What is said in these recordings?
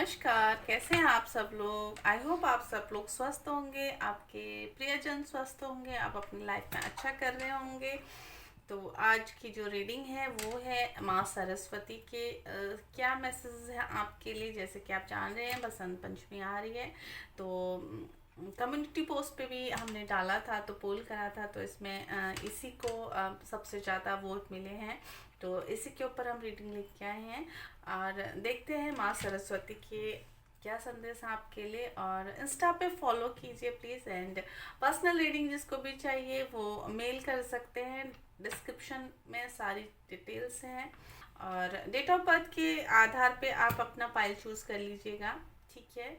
नमस्कार, कैसे हैं आप सब लोग। आई होप आप सब लोग स्वस्थ होंगे, आपके प्रियजन स्वस्थ होंगे, आप अपनी लाइफ में अच्छा कर रहे होंगे। तो आज की जो रीडिंग है वो है माँ सरस्वती के क्या मैसेज है आपके लिए। जैसे कि आप जान रहे हैं बसंत पंचमी आ रही है, तो कम्युनिटी पोस्ट पे भी हमने डाला था, तो पोल करा था, तो इसमें इसी को सबसे ज़्यादा वोट मिले हैं। तो इसी के ऊपर हम रीडिंग लेके आए हैं और देखते हैं माँ सरस्वती के क्या संदेश है आपके लिए। और इंस्टा पे फॉलो कीजिए प्लीज़। एंड पर्सनल रीडिंग जिसको भी चाहिए वो मेल कर सकते हैं, डिस्क्रिप्शन में सारी डिटेल्स हैं। और डेट ऑफ बर्थ के आधार पे आप अपना फाइल चूज़ कर लीजिएगा, ठीक है।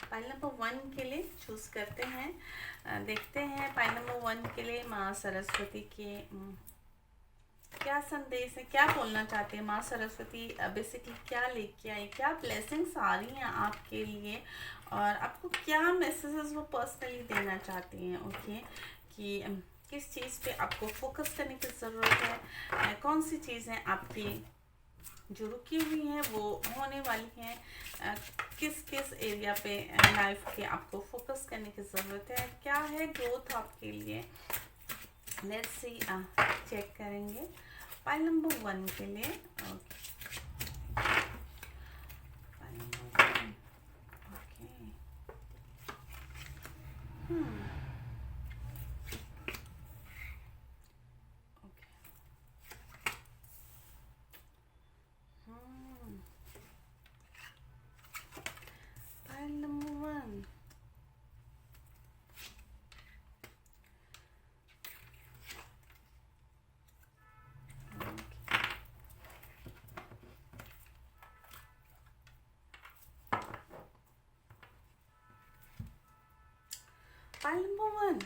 फाइल नंबर 1 के लिए चूज़ करते हैं। देखते हैं फाइल नंबर 1 के लिए माँ सरस्वती के क्या संदेश है, क्या बोलना चाहते हैं माँ सरस्वती। बेसिकली क्या लेके आई, क्या ब्लेसिंग्स आ रही हैं आपके लिए और आपको क्या मैसेजेस वो पर्सनली देना चाहती हैं। ओके, कि किस चीज़ पे आपको फोकस करने की ज़रूरत है, कौन सी चीज़ें आपकी जो रुकी हुई हैं वो होने वाली हैं, किस किस एरिया पे लाइफ के आपको फोकस करने की ज़रूरत है, क्या है ग्रोथ आपके लिए। लेट्स सी, चेक करेंगे फाइल नंबर 1 के लिए। File number 1, okay. Hmm okay. Hmm file number 1। File number 1।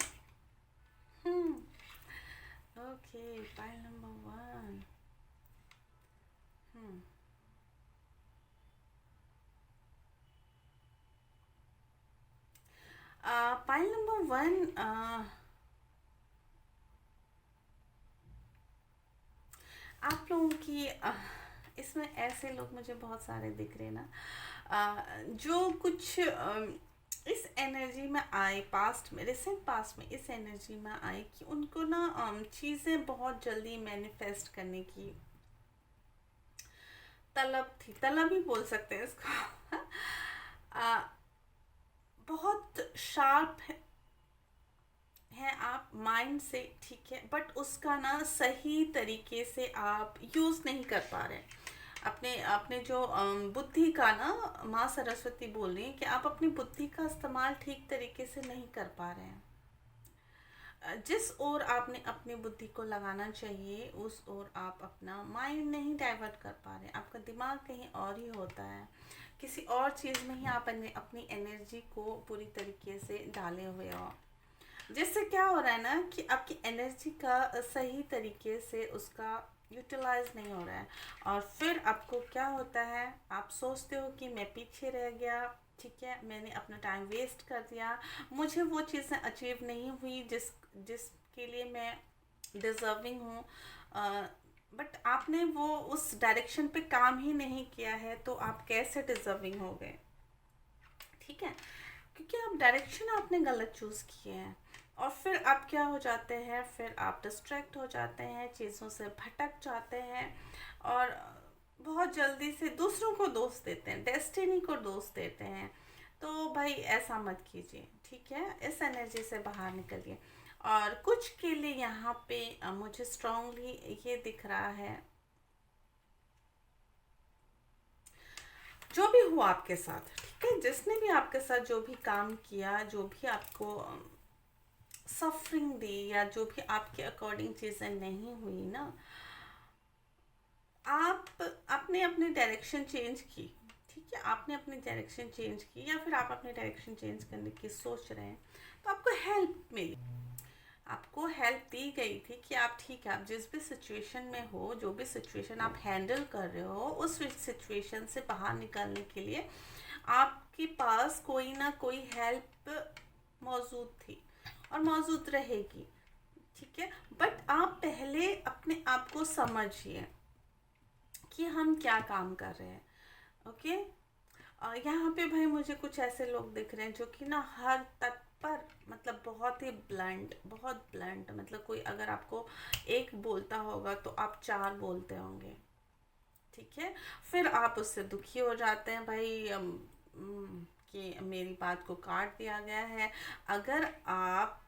Hmm okay, file number 1। Hmm file number 1, आप लोगों की इसमें ऐसे लोग मुझे बहुत सारे दिख रहे हैं ना, जो कुछ इस एनर्जी में आए, पास्ट में, रिसेंट पास्ट में इस एनर्जी में आए कि उनको ना चीज़ें बहुत जल्दी मैनिफेस्ट करने की तलब थी, तलब ही बोल सकते हैं इसको। आ, बहुत शार्प है आप माइंड से, ठीक है, बट उसका ना सही तरीके से आप यूज़ नहीं कर पा रहे हैं। अपने अपने जो बुद्धि का ना, माँ सरस्वती बोल रही है कि आप अपनी बुद्धि का इस्तेमाल ठीक तरीके से नहीं कर पा रहे हैं। जिस ओर आपने अपनी बुद्धि को लगाना चाहिए उस ओर आप अपना माइंड नहीं डाइवर्ट कर पा रहे हैं। आपका दिमाग कहीं और ही होता है, किसी और चीज़ में ही आप अपनी एनर्जी को पूरी तरीके से डाले हुए हो, जिससे क्या हो रहा है ना कि आपकी एनर्जी का सही तरीके से उसका यूटिलाइज नहीं हो रहा है। और फिर आपको क्या होता है, आप सोचते हो कि मैं पीछे रह गया, ठीक है, मैंने अपना टाइम वेस्ट कर दिया, मुझे वो चीज़ें अचीव नहीं हुई जिसके लिए मैं डिज़र्विंग हूँ। बट आपने वो उस डायरेक्शन पे काम ही नहीं किया है, तो आप कैसे डिज़र्विंग हो गए, ठीक है, क्योंकि आप डायरेक्शन आपने गलत चूज़ किए हैं। और फिर आप क्या हो जाते हैं, फिर आप डिस्ट्रैक्ट हो जाते हैं, चीज़ों से भटक जाते हैं और बहुत जल्दी से दूसरों को दोष देते हैं, डेस्टिनी को दोष देते हैं। तो भाई ऐसा मत कीजिए, ठीक है, इस एनर्जी से बाहर निकलिए। और कुछ के लिए यहाँ पे मुझे स्ट्रांगली ये दिख रहा है, जो भी हुआ आपके साथ, ठीक है, जिसने भी आपके साथ जो भी काम किया, जो भी आपको सफरिंग दी, या जो भी आपके अकॉर्डिंग चीज़ें नहीं हुई ना, आप आपने अपनी डायरेक्शन चेंज की, ठीक है, आपने अपनी डायरेक्शन चेंज की या फिर आप अपनी डायरेक्शन चेंज करने की सोच रहे हैं, तो आपको हेल्प मिली, आपको हेल्प दी गई थी कि आप, ठीक है, आप जिस भी सिचुएशन में हो, जो भी सिचुएशन आप हैंडल कर रहे हो, उस सिचुएशन से बाहर निकलने के लिए आपके पास कोई ना कोई हेल्प मौजूद थी। और मौजूद रहेगी, ठीक है। बट आप पहले अपने आप को समझिए कि हम क्या काम कर रहे हैं, ओके। यहाँ पे भाई मुझे कुछ ऐसे लोग दिख रहे हैं जो कि ना हर तत्पर, मतलब बहुत ही ब्लंट, बहुत ब्लंट, मतलब कोई अगर आपको एक बोलता होगा तो आप चार बोलते होंगे, ठीक है। फिर आप उससे दुखी हो जाते हैं भाई, कि मेरी बात को काट दिया गया है। अगर आप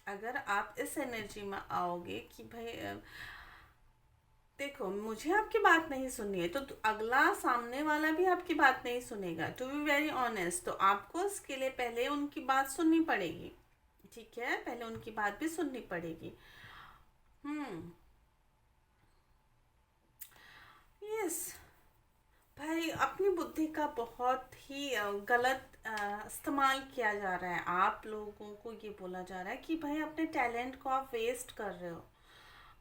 अगर आप इस एनर्जी में आओगे कि भाई देखो मुझे आपकी बात नहीं सुननी है, तो अगला सामने वाला भी आपकी बात नहीं सुनेगा, टू बी वेरी ऑनेस्ट। तो आपको इसके लिए पहले उनकी बात सुननी पड़ेगी, ठीक है, पहले उनकी बात भी सुननी पड़ेगी। हम्म। यस। भाई अपनी बुद्धि का बहुत ही गलत इस्तेमाल किया जा रहा है। आप लोगों को ये बोला जा रहा है कि भाई अपने टैलेंट को आप वेस्ट कर रहे हो,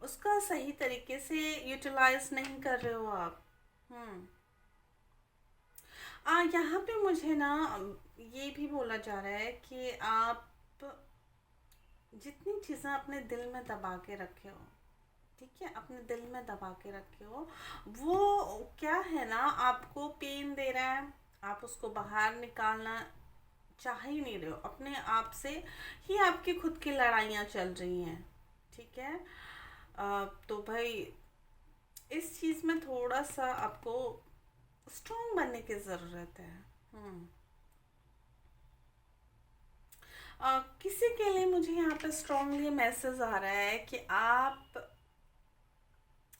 उसका सही तरीके से यूटिलाइज नहीं कर रहे हो आप। हम्म। यहाँ पे मुझे ना ये भी बोला जा रहा है कि आप जितनी चीज़ें अपने दिल में दबा के रखे हो, ठीक है, अपने दिल में दबा के रखे हो, वो क्या है ना आपको पेन दे रहा है, आप उसको बाहर निकालना चाह ही नहीं रहे हो, अपने आप से ही आपकी खुद की लड़ाइयाँ चल रही हैं, ठीक है। तो भाई इस चीज़ में थोड़ा सा आपको स्ट्रॉन्ग बनने की ज़रूरत है। हम्म। किसी के लिए मुझे यहाँ पे स्ट्रांगली मैसेज आ रहा है कि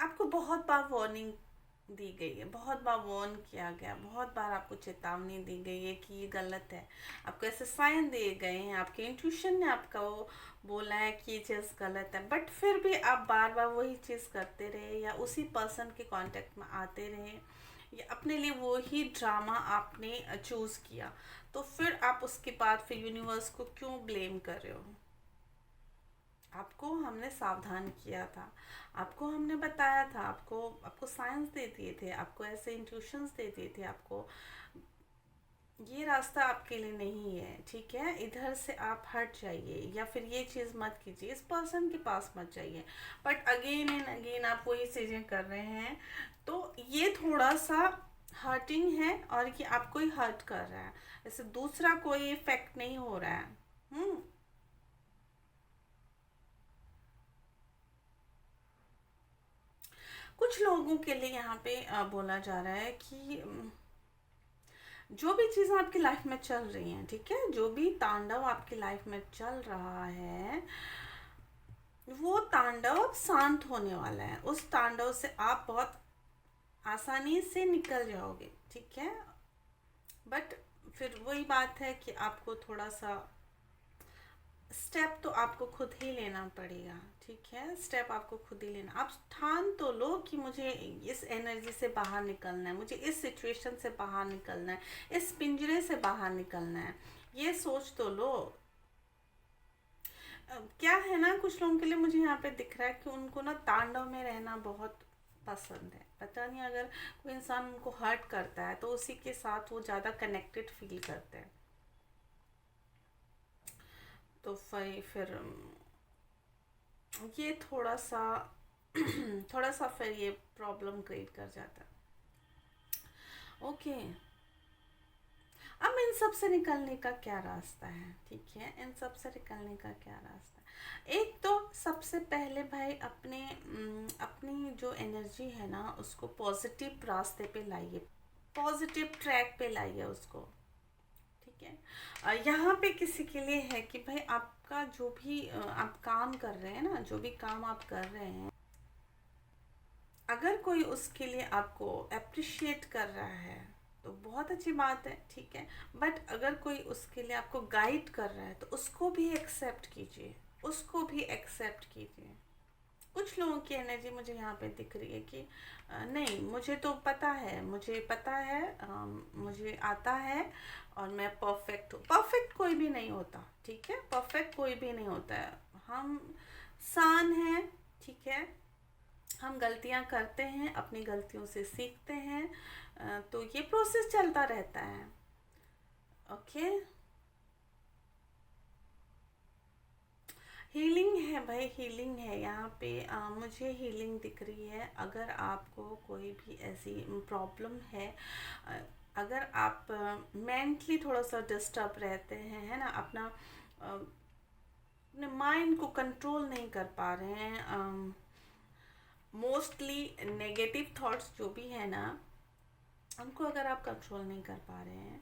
आपको बहुत बार वार्निंग दी गई है, बहुत बार वार्न किया गया, बहुत बार आपको चेतावनी दी गई है कि ये गलत है, आपको ऐसे साइन दिए गए हैं, आपके इंट्यूशन ने आपका वो बोला है कि ये चीज़ गलत है, बट फिर भी आप बार बार वही चीज़ करते रहे या उसी पर्सन के कांटेक्ट में आते रहे या अपने लिए वो ही ड्रामा आपने चूज़ किया, तो फिर आप उसके बाद फिर यूनिवर्स को क्यों ब्लेम कर रहे हो। आपको हमने सावधान किया था, आपको हमने बताया था, आपको आपको साइंस दे दिए थे, आपको ऐसे इंट्यूशंस दे दिए थे, आपको ये रास्ता आपके लिए नहीं है, ठीक है, इधर से आप हट जाइए या फिर ये चीज़ मत कीजिए, इस पर्सन के पास मत जाइए। बट अगेन एंड अगेन आप वही चीज़ें कर रहे हैं, तो ये थोड़ा सा हर्टिंग है और ये आपको ही हर्ट कर रहा है, ऐसे दूसरा कोई इफेक्ट नहीं हो रहा है। हम्म। कुछ लोगों के लिए यहाँ पे बोला जा रहा है कि जो भी चीज़ें आपकी लाइफ में चल रही हैं, ठीक है, जो भी तांडव आपकी लाइफ में चल रहा है, वो तांडव शांत होने वाला है, उस तांडव से आप बहुत आसानी से निकल जाओगे, ठीक है। बट फिर वही बात है कि आपको थोड़ा सा स्टेप तो आपको खुद ही लेना पड़ेगा, ठीक है, स्टेप आपको खुद ही लेना। आप ठान तो लो कि मुझे इस एनर्जी से बाहर निकलना है, मुझे इस सिचुएशन से बाहर निकलना है, इस पिंजरे से बाहर निकलना है, ये सोच तो लो। क्या है ना कुछ लोगों के लिए मुझे यहाँ पे दिख रहा है कि उनको ना तांडव में रहना बहुत पसंद है, पता नहीं, अगर कोई इंसान उनको हर्ट करता है तो उसी के साथ वो ज़्यादा कनेक्टेड फील करते हैं, तो फिर ये थोड़ा सा थोड़ा सा फिर ये प्रॉब्लम क्रिएट कर जाता है, ओके। अब इन सब से निकलने का क्या रास्ता है, ठीक है, इन सब से निकलने का क्या रास्ता है। एक तो सबसे पहले भाई अपनी जो एनर्जी है ना उसको पॉजिटिव रास्ते पे लाइए, पॉजिटिव ट्रैक पे लाइए उसको, ठीक है। यहाँ पे किसी के लिए है कि भाई आपका जो भी आप काम कर रहे हैं ना, जो भी काम आप कर रहे हैं, अगर कोई उसके लिए आपको अप्रिशिएट कर रहा है तो बहुत अच्छी बात है, ठीक है। बट अगर कोई उसके लिए आपको गाइड कर रहा है तो उसको भी एक्सेप्ट कीजिए, उसको भी एक्सेप्ट कीजिए। कुछ लोगों की एनर्जी मुझे यहाँ पे दिख रही है कि नहीं, मुझे तो पता है, मुझे पता है, मुझे आता है और मैं परफेक्ट हूँ। परफेक्ट कोई भी नहीं होता, ठीक है, परफेक्ट कोई भी नहीं होता है, हम इंसान हैं, ठीक है, हम गलतियाँ करते हैं, अपनी गलतियों से सीखते हैं, तो ये प्रोसेस चलता रहता है, ओके। हीलिंग है भाई, हीलिंग है यहाँ पे। मुझे हीलिंग दिख रही है। अगर आपको कोई भी ऐसी प्रॉब्लम है, अ, अगर आप मेंटली थोड़ा सा डिस्टर्ब रहते हैं, है ना, अपने माइंड को कंट्रोल नहीं कर पा रहे हैं, मोस्टली नेगेटिव थॉट्स जो भी है ना, उनको अगर आप कंट्रोल नहीं कर पा रहे हैं,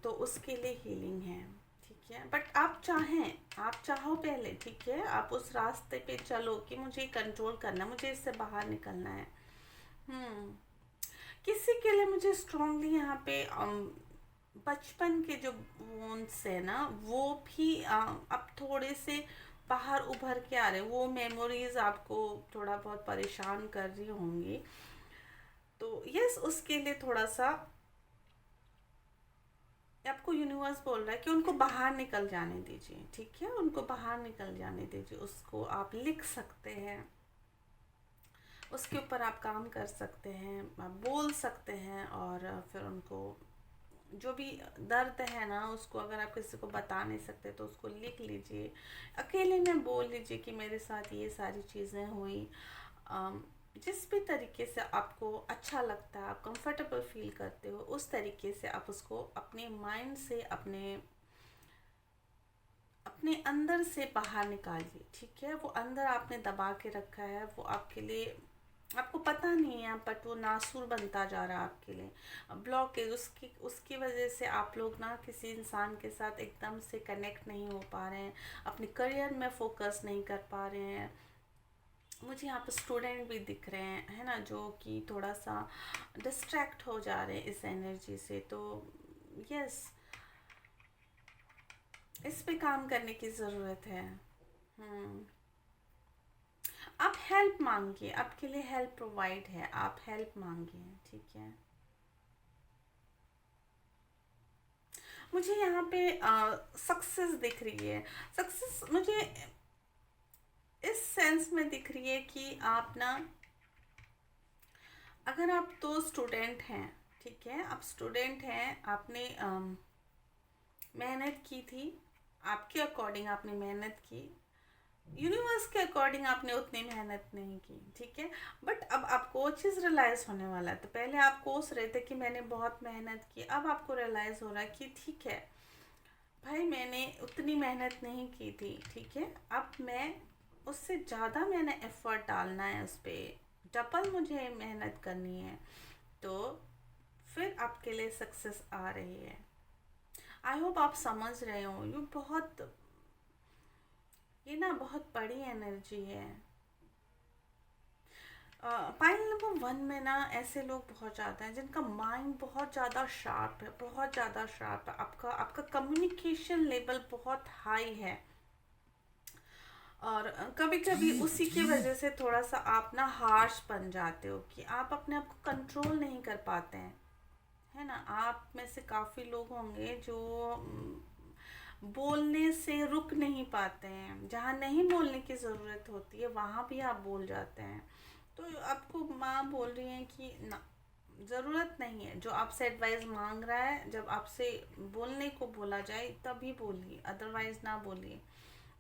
तो उसके लिए हीलिंग है। ठीक है, बट आप चाहो पहले, ठीक है, आप उस रास्ते पे चलो कि मुझे कंट्रोल करना है, मुझे इससे बाहर निकलना है। हम्म किसी के लिए मुझे स्ट्रांगली यहाँ पे बचपन के जो वोन्स है ना, वो भी अब थोड़े से बाहर उभर के आ रहे हैं। वो मेमोरीज आपको थोड़ा बहुत परेशान कर रही होंगी, तो यस, उसके लिए थोड़ा सा आपको यूनिवर्स बोल रहा है कि उनको बाहर निकल जाने दीजिए। ठीक है, उनको बाहर निकल जाने दीजिए। उसको आप लिख सकते हैं, उसके ऊपर आप काम कर सकते हैं, आप बोल सकते हैं, और फिर उनको जो भी दर्द है ना, उसको अगर आप किसी को बता नहीं सकते तो उसको लिख लीजिए, अकेले में बोल लीजिए कि मेरे साथ ये सारी चीज़ें हुई। जिस भी तरीके से आपको अच्छा लगता है, आप कंफर्टेबल फील करते हो, उस तरीके से आप उसको अपने माइंड से, अपने अपने अंदर से बाहर निकालिए। ठीक है, वो अंदर आपने दबा के रखा है, वो आपके लिए, आपको पता नहीं है, बट वो नासूर बनता जा रहा है आपके लिए, ब्लॉकेज। उसकी उसकी वजह से आप लोग ना किसी इंसान के साथ एकदम से कनेक्ट नहीं हो पा रहे हैं, अपने करियर में फोकस नहीं कर पा रहे हैं। मुझे यहाँ पर स्टूडेंट भी दिख रहे हैं, है ना, जो कि थोड़ा सा डिस्ट्रैक्ट हो जा रहे हैं इस एनर्जी से। तो यस, इस पे काम करने की ज़रूरत है। हम्म आप हेल्प मांगिए, आपके लिए हेल्प प्रोवाइड है, आप हेल्प मांगिए। ठीक है, मुझे यहाँ पे सक्सेस दिख रही है। सक्सेस मुझे इस सेंस में दिख रही है कि आप ना, अगर आप तो स्टूडेंट हैं, ठीक है, आप स्टूडेंट हैं, आपने मेहनत की थी, आपके अकॉर्डिंग आपने मेहनत की, यूनिवर्स के अकॉर्डिंग आपने उतनी मेहनत नहीं की। ठीक है, बट अब आपको वो चीज़ रियलाइज़ होने वाला है। तो पहले आप कोस रहे थे कि मैंने बहुत मेहनत की, अब आपको रियलाइज़ हो रहा है कि ठीक है भाई, मैंने उतनी मेहनत नहीं की थी। ठीक है, अब मैं उससे ज़्यादा मैंने एफर्ट डालना है, उस पर डबल मुझे मेहनत करनी है। तो फिर आपके लिए सक्सेस आ रही है। आई होप आप समझ रहे हो। ये ना बहुत बड़ी एनर्जी है। पाइल नंबर 1 में ना ऐसे लोग बहुत ज़्यादा हैं जिनका माइंड बहुत ज़्यादा शार्प है, बहुत ज़्यादा शार्प है। आपका आपका कम्युनिकेशन लेवल बहुत हाई है, और कभी कभी उसी की वजह से थोड़ा सा आप ना हार्श बन जाते हो, कि आप अपने आप को कंट्रोल नहीं कर पाते हैं, है ना। आप में से काफ़ी लोग होंगे जो बोलने से रुक नहीं पाते हैं, जहाँ नहीं बोलने की ज़रूरत होती है वहाँ भी आप बोल जाते हैं। तो आपको माँ बोल रही है कि ना, ज़रूरत नहीं है। जो आपसे एडवाइस मांग रहा है, जब आपसे बोलने को बोला जाए तभी बोलिए, अदरवाइज ना बोलिए,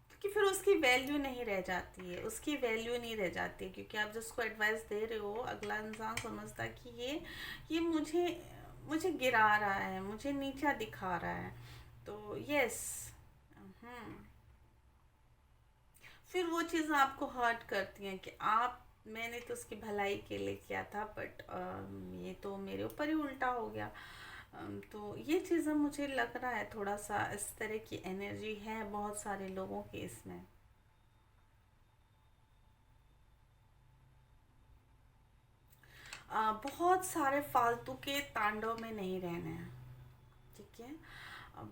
क्योंकि फिर उसकी वैल्यू नहीं रह जाती है, उसकी वैल्यू नहीं रह जाती है। क्योंकि आप जिसको एडवाइस दे रहे हो, अगला इंसान समझता है कि ये मुझे मुझे गिरा रहा है, मुझे नीचा दिखा रहा है। तो यस, हम्म फिर वो चीज़ आपको हर्ट करती हैं कि आप, मैंने तो उसकी भलाई के लिए किया था, बट ये तो मेरे ऊपर ही उल्टा हो गया। तो ये चीज़ें मुझे लग रहा है, थोड़ा सा इस तरह की एनर्जी है बहुत सारे लोगों के इसमें। बहुत सारे फालतू के तांडव में नहीं रहना है। ठीक है, अ,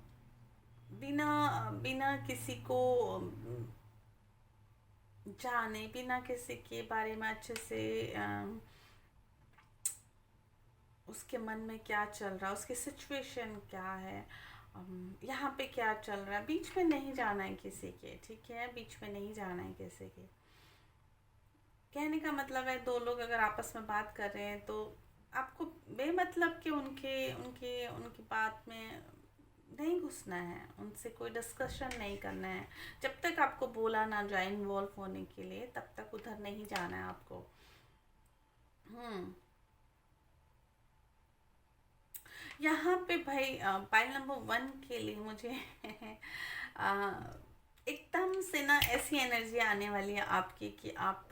बिना बिना किसी को जाने, बिना किसी के बारे में अच्छे से उसके मन में क्या चल रहा है, उसकी सिचुएशन क्या है, यहाँ पे क्या चल रहा है, बीच में नहीं जाना है किसी के। ठीक है, बीच में नहीं जाना है किसी के। कहने का मतलब है, दो लोग अगर आपस में बात कर रहे हैं तो आपको बेमतलब के उनके उनके उनकी बात में नहीं घुसना है, उनसे कोई डिस्कशन नहीं करना है। जब तक आपको बोला ना जाए इन्वॉल्व होने के लिए, तब तक उधर नहीं जाना है आपको। हम्म। यहाँ पे भाई पाइल नंबर 1 के लिए मुझे अ, एकदम से ना ऐसी एनर्जी आने वाली है आपकी कि आप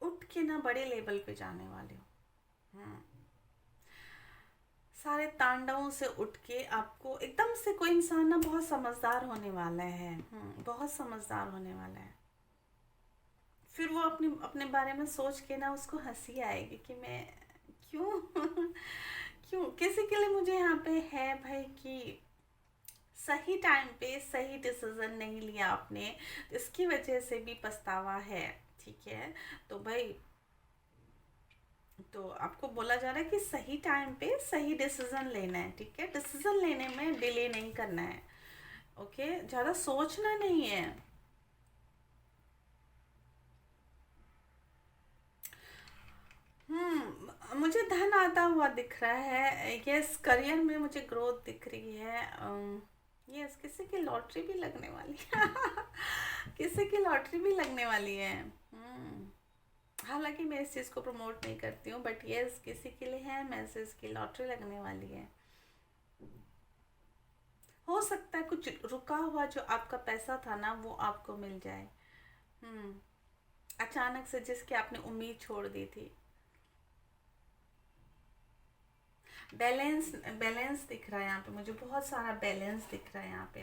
उठ के ना बड़े लेवल पे जाने वाले हो। सारे तांडवों से उठ के आपको एकदम से कोई इंसान ना बहुत समझदार होने वाला है। बहुत समझदार होने वाला है। फिर वो अपने अपने बारे में सोच के ना उसको हंसी आएगी कि मैं क्यों क्यों किसी के लिए मुझे यहाँ पे है भाई कि सही टाइम पे सही डिसीजन नहीं लिया आपने, इसकी वजह से भी पछतावा है। ठीक है। तो भाई, तो आपको बोला जा रहा है कि सही टाइम पे सही डिसीजन लेना है। ठीक है, डिसीजन लेने में डिले नहीं करना है। ओके, ज़्यादा सोचना नहीं है। मुझे धन आता हुआ दिख रहा है। यस, करियर में मुझे ग्रोथ दिख रही है। यस, किसी की लॉटरी भी लगने वाली है किसी की लॉटरी भी लगने वाली है। हालांकि मैं इस चीज़ को प्रमोट नहीं करती हूँ, बट यस, किसी के लिए है मैसेज की लॉटरी लगने वाली है। हो सकता है कुछ रुका हुआ जो आपका पैसा था ना, वो आपको मिल जाए। हम्म। अचानक से जिसकी आपने उम्मीद छोड़ दी थी। बैलेंस बैलेंस दिख रहा है यहाँ पे मुझे, बहुत सारा बैलेंस दिख रहा है यहाँ पे।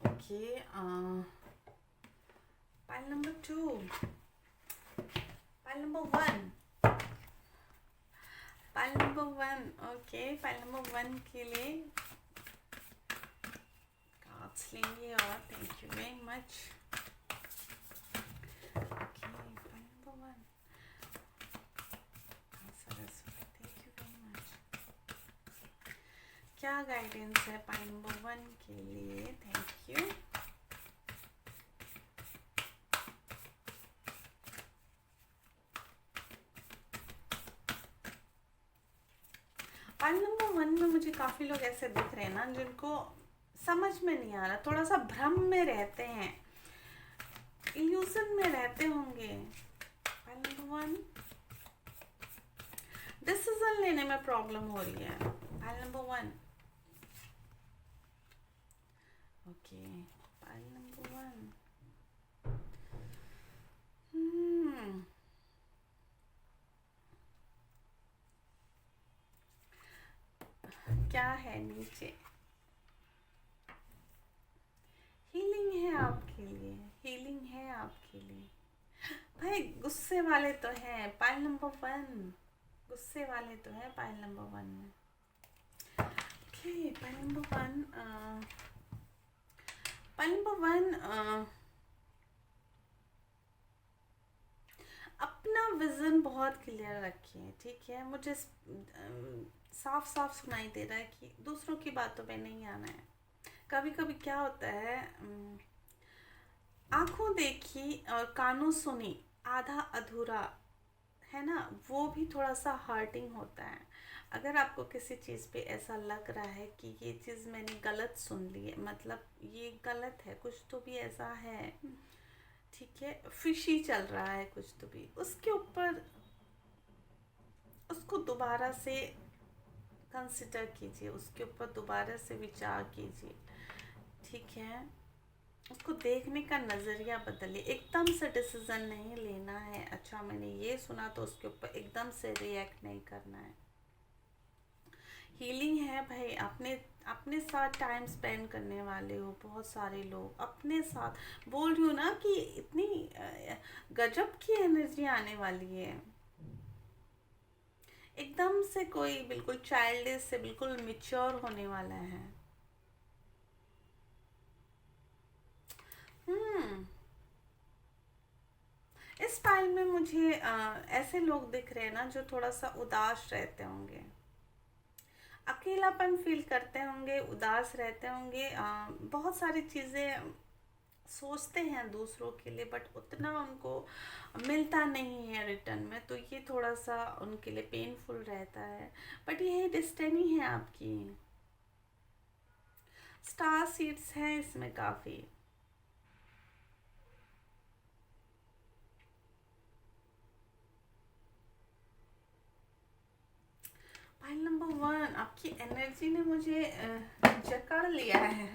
Okay, pile number 2, pile number 1, pile number 1। Okay, pile number 1 के लिए कार्ड्स लेंगे और thank you very much. Okay, pile number 1, Saraswati, thank you very much. क्या गाइडेंस है पाइल नंबर 1 के लिए? Thank you. पाइल नंबर 1 में मुझे काफ़ी लोग ऐसे दिख रहे हैं ना जिनको समझ में नहीं आ रहा, थोड़ा सा भ्रम में रहते हैं, इल्यूजन में रहते होंगे। पाइल नंबर 1, डिसीजन लेने में प्रॉब्लम हो रही है। Pile number 1। Okay, pile number 1। क्या है नीचे? हीलिंग है आपके लिए, हीलिंग है आपके लिए। भाई गुस्से वाले तो हैं पाइल नंबर 1, गुस्से वाले तो हैं पाइल नंबर 1 में। Okay, pile number 1, pile number 1, अपना विजन बहुत क्लियर रखिए। ठीक है, मुझे साफ साफ सुनाई दे रहा है कि दूसरों की बातों पे नहीं आना है। कभी कभी क्या होता है, आंखों देखी और कानों सुनी आधा अधूरा है ना, वो भी थोड़ा सा हर्टिंग होता है। अगर आपको किसी चीज़ पे ऐसा लग रहा है कि ये चीज़ मैंने गलत सुन ली है, मतलब ये गलत है, कुछ तो भी ऐसा है, ठीक है, फिशी चल रहा है कुछ तो भी, उसके ऊपर उसको दोबारा से कंसिडर कीजिए, उसके ऊपर दोबारा से विचार कीजिए। ठीक है, उसको देखने का नज़रिया बदलिए। एकदम से डिसीजन नहीं लेना है। अच्छा, मैंने ये सुना तो उसके ऊपर एकदम से रिएक्ट नहीं करना है। हीलिंग है भाई, अपने अपने साथ टाइम स्पेंड करने वाले हो बहुत सारे लोग अपने साथ। बोल रही हूँ ना कि इतनी गजब की एनर्जी आने वाली है। एकदम से कोई बिल्कुल चाइल्डिश से बिल्कुल मिच्योर होने वाला है। हम्म। इस फाइल में मुझे ऐसे लोग दिख रहे हैं ना जो थोड़ा सा उदास रहते होंगे, अकेलापन फील करते होंगे, उदास रहते होंगे, बहुत सारी चीज़ें सोचते हैं दूसरों के लिए, बट उतना उनको मिलता नहीं है रिटर्न में, तो ये थोड़ा सा उनके लिए पेनफुल रहता है। बट ये डेस्टिनी है आपकी। स्टार सीड्स हैं इसमें काफ़ी। फाइल नंबर 1, आपकी एनर्जी ने मुझे जकड़ लिया है।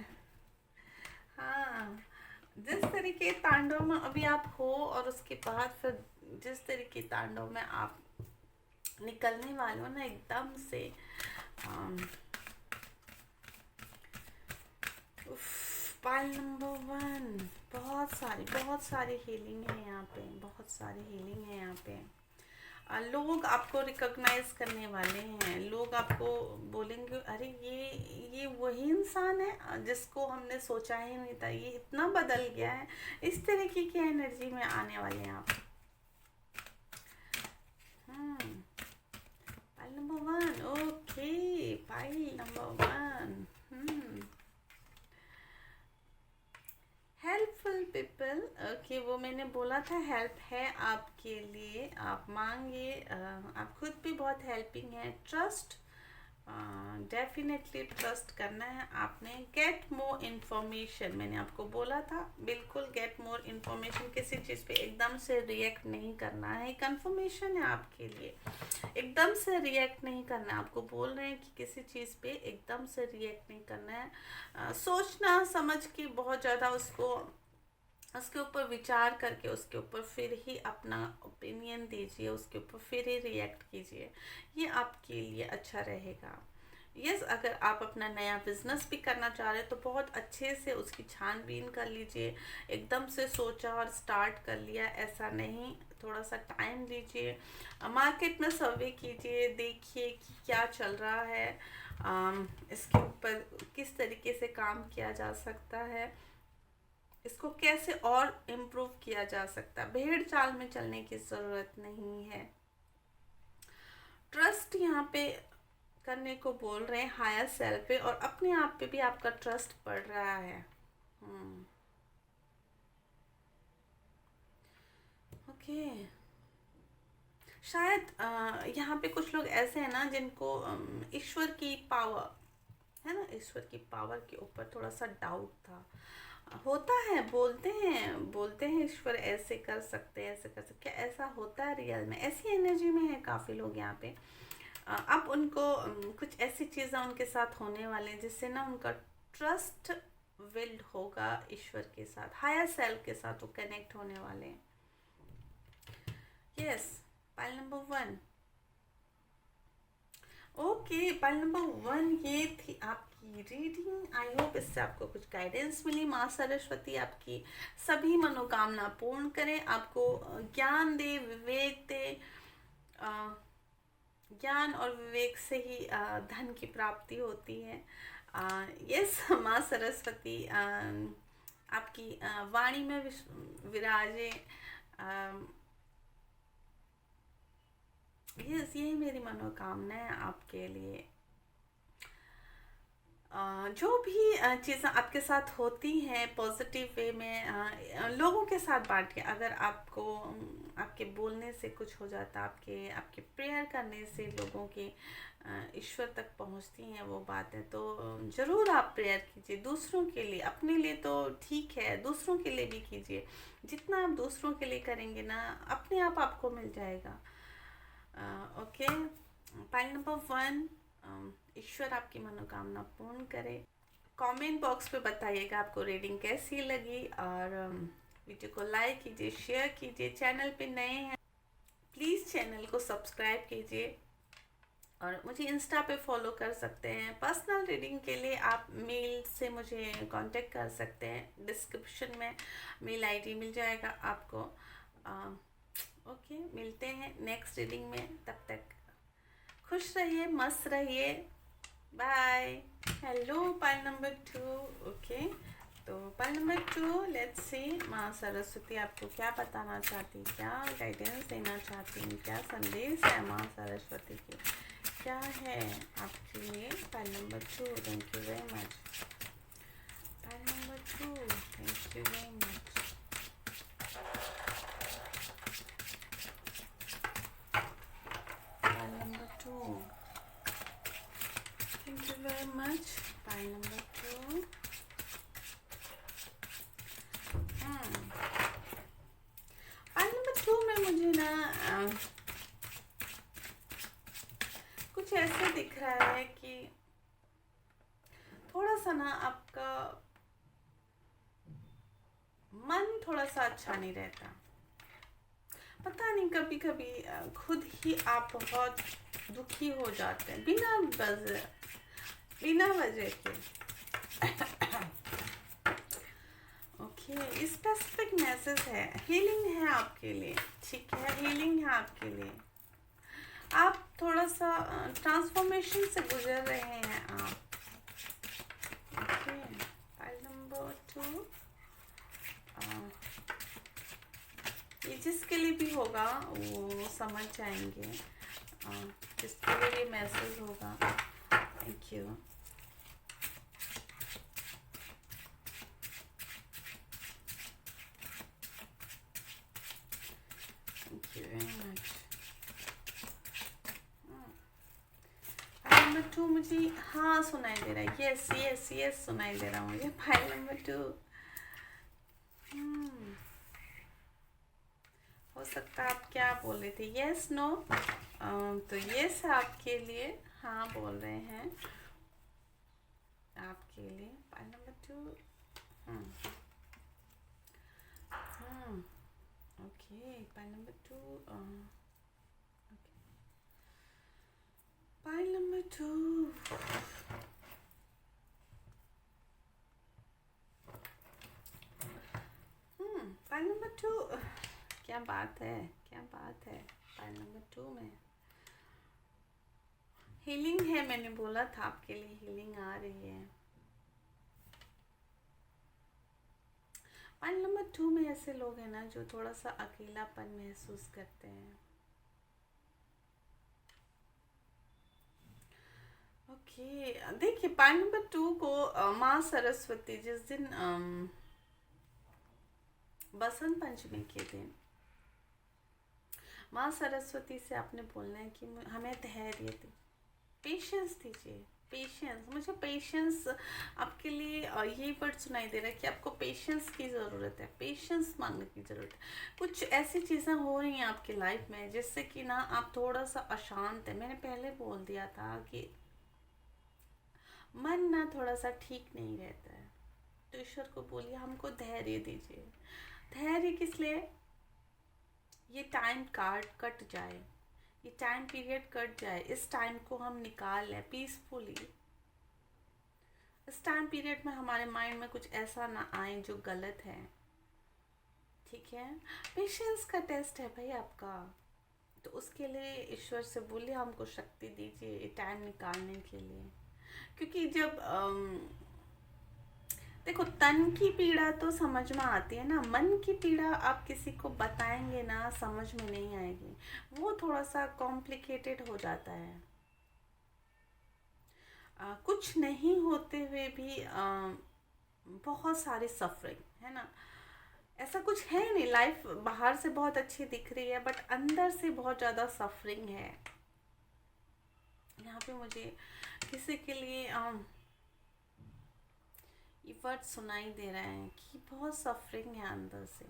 हाँ, जिस तरीके तांडव में अभी आप हो, और उसके बाद फिर जिस तरीके तांडव में आप निकलने वाले हो ना एकदम से, पाइल नंबर 1, बहुत सारी हीलिंग है यहाँ पे, बहुत सारी हीलिंग है यहाँ पे। लोग आपको रिकॉग्नाइज करने वाले हैं, लोग आपको बोलेंगे अरे ये वही इंसान है जिसको हमने सोचा ही नहीं था, ये इतना बदल गया है। इस तरीके की एनर्जी में आने वाले हैं आप। Pile number 1, okay, pile number 1। Helpful people, okay, वो मैंने बोला था हेल्प है आपके लिए, आप मांगे। आप खुद भी बहुत हेल्पिंग है। ट्रस्ट, डेफिनेटली ट्रस्ट करना है आपने। गेट मोर इन्फॉर्मेशन, मैंने आपको बोला था, बिल्कुल गेट मोर इन्फॉर्मेशन। किसी चीज़ पे एकदम से रिएक्ट नहीं करना है, कंफर्मेशन है आपके लिए। एकदम से रिएक्ट नहीं करना है, आपको बोल रहे हैं कि किसी चीज़ पे एकदम से रिएक्ट नहीं करना है। सोचना समझ के बहुत ज़्यादा उसके ऊपर विचार करके उसके ऊपर फिर ही अपना ओपिनियन दीजिए, उसके ऊपर फिर ही रिएक्ट कीजिए, ये आपके लिए अच्छा रहेगा। यस, अगर आप अपना नया बिजनेस भी करना चाह रहे हैं तो बहुत अच्छे से उसकी छानबीन कर लीजिए। एकदम से सोचा और स्टार्ट कर लिया ऐसा नहीं, थोड़ा सा टाइम दीजिए। मार्केट में सर्वे कीजिए, देखिए कि क्या चल रहा है, इसके ऊपर किस तरीके से काम किया जा सकता है, इसको कैसे और इम्प्रूव किया जा सकता है। भेड़ चाल में चलने की ज़रूरत नहीं है। ट्रस्ट यहाँ पे करने को बोल रहे हैं हायर सेल्फ पे, और अपने आप पे भी आपका ट्रस्ट बढ़ रहा है। ओके, शायद यहाँ पे कुछ लोग ऐसे हैं ना जिनको ईश्वर की पावर है ना, ईश्वर की पावर के ऊपर थोड़ा सा डाउट था। होता है, बोलते हैं ईश्वर ऐसे कर सकते हैं, ऐसे कर सकते, क्या ऐसा होता है रियल में? ऐसी एनर्जी में है काफ़ी लोग यहाँ पे। अब उनको कुछ ऐसी चीज़ें उनके साथ होने वाले हैं जिससे ना उनका ट्रस्ट बिल्ड होगा ईश्वर के साथ, हायर सेल्फ के साथ वो कनेक्ट होने वाले हैं। Yes, pile number 1, okay, pile number 1 ये थी आपकी रीडिंग। आई होप इससे आपको कुछ गाइडेंस मिली। माँ सरस्वती आपकी सभी मनोकामना पूर्ण करें, आपको ज्ञान दे, विवेक दे। ज्ञान और विवेक से ही धन की प्राप्ति होती है। यस, माँ सरस्वती आपकी वाणी में विराजे। यस, यही मेरी मनोकामना है आपके लिए। जो भी चीज़ें आपके साथ होती हैं पॉजिटिव वे में लोगों के साथ बांटिए। अगर आपको आपके बोलने से कुछ हो जाता, आपके प्रेयर करने से लोगों के ईश्वर तक पहुंचती हैं वो बातें, तो ज़रूर आप प्रेयर कीजिए दूसरों के लिए। अपने लिए तो ठीक है, दूसरों के लिए भी कीजिए। जितना आप दूसरों के लिए करेंगे ना, अपने आप आपको मिल जाएगा। ओके, पाइल नंबर 1, ईश्वर आपकी मनोकामना पूर्ण करे। कमेंट बॉक्स पे बताइएगा आपको रीडिंग कैसी लगी, और वीडियो को लाइक कीजिए, शेयर कीजिए। चैनल पे नए हैं प्लीज़ चैनल को सब्सक्राइब कीजिए, और मुझे इंस्टा पे फॉलो कर सकते हैं। पर्सनल रीडिंग के लिए आप मेल से मुझे कांटेक्ट कर सकते हैं, डिस्क्रिप्शन में मेल आईडी मिल जाएगा आपको। ओके, मिलते हैं नेक्स्ट रीडिंग में, तब तक खुश रहिए, मस्त रहिए, bye. Hello pile number 2, okay, तो पाइल नंबर 2, लेट्स सी माँ सरस्वती आपको क्या बताना चाहती, क्या गाइडेंस देना चाहती, क्या संदेश है माँ सरस्वती की, क्या है आपके लिए। Pile number 2, thank you very much. Pile number 2, thank you. Thank you very much. Pile number 2. Thank you very much. Pile number 2. Pile number 2 में मुझे ना कुछ ऐसे दिख रहा है कि थोड़ा सा ना आपका मन थोड़ा सा अच्छा नहीं रहता। पता नहीं, कभी कभी खुद ही आप बहुत दुखी हो जाते हैं बिना वजह के। ओके, स्पेसिफिक मैसेज है, हीलिंग है आपके लिए, ठीक है, हीलिंग है आपके लिए। आप थोड़ा सा ट्रांसफॉर्मेशन से गुजर रहे हैं आप। Okay, file number 2। ये जिसके लिए भी होगा वो समझ जाएंगे, जिसके लिए ये मैसेज होगा। Thank you. Thank you very much. File number 2 मुझे हाँ सुनाई दे रहा है, यस यस यस सुनाई दे रहा है मुझे। फाइल नंबर 2 हो सकता है आप क्या बोल रहे थे, यस नो, तो यस आपके लिए हाँ बोल रहे हैं आपके लिए। File number 2 okay, file number 2 okay, file number 2 file number 2 क्या बात है, क्या बात है। फाइल नंबर 2 में हीलिंग है, मैंने बोला था आपके लिए हीलिंग आ रही है। फाइल नंबर 2 में ऐसे लोग हैं ना जो थोड़ा सा अकेलापन महसूस करते हैं। ओके, देखिए फाइल नंबर 2 को माँ सरस्वती जिस दिन बसंत पंचमी के दिन माँ सरस्वती से आपने बोलना है कि हमें धैर्य दे, पेशेंस दीजिए, पेशेंस। मुझे पेशेंस आपके लिए ये वर्ड सुनाई दे रहा है कि आपको पेशेंस की ज़रूरत है, पेशेंस मांगने की ज़रूरत है। कुछ ऐसी चीज़ें हो रही हैं आपकी लाइफ में जिससे कि ना आप थोड़ा सा अशांत है। मैंने पहले बोल दिया था कि मन ना थोड़ा सा ठीक नहीं रहता है, तो ईश्वर को बोलिए हमको धैर्य दीजिए। धैर्य किस लिए? ये टाइम कट जाए, ये टाइम पीरियड कट जाए, इस टाइम को हम निकाल लें पीसफुली। इस टाइम पीरियड में हमारे माइंड में कुछ ऐसा ना आए जो गलत है, ठीक है। पेशेंस का टेस्ट है भाई आपका, तो उसके लिए ईश्वर से बोलिए हमको शक्ति दीजिए ये टाइम निकालने के लिए। क्योंकि जब देखो तन की पीड़ा तो समझ में आती है ना, मन की पीड़ा आप किसी को बताएंगे ना समझ में नहीं आएगी, वो थोड़ा सा कॉम्प्लिकेटेड हो जाता है। कुछ नहीं होते हुए भी बहुत सारी सफरिंग है ना, ऐसा कुछ है नहीं। लाइफ बाहर से बहुत अच्छी दिख रही है बट अंदर से बहुत ज़्यादा सफरिंग है। यहाँ पे मुझे किसी के लिए ये वर्ड सुनाई दे रहा है कि बहुत सफरिंग है अंदर से।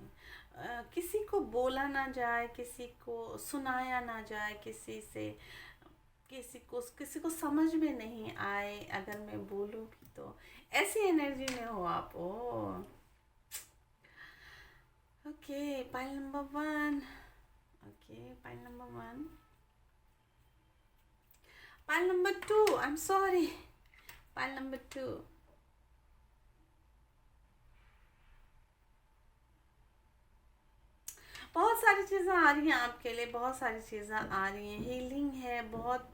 किसी को बोला ना जाए, किसी को सुनाया ना जाए, किसी को समझ में नहीं आए अगर मैं बोलूँगी तो, ऐसी एनर्जी में हो आप। Oh okay, pile number 1। Okay, pile number 1। Pile number 2, I am sorry, pile number 2। बहुत सारी चीज़ें आ रही हैं आपके लिए, बहुत सारी चीज़ें आ रही हैं, हीलिंग है, बहुत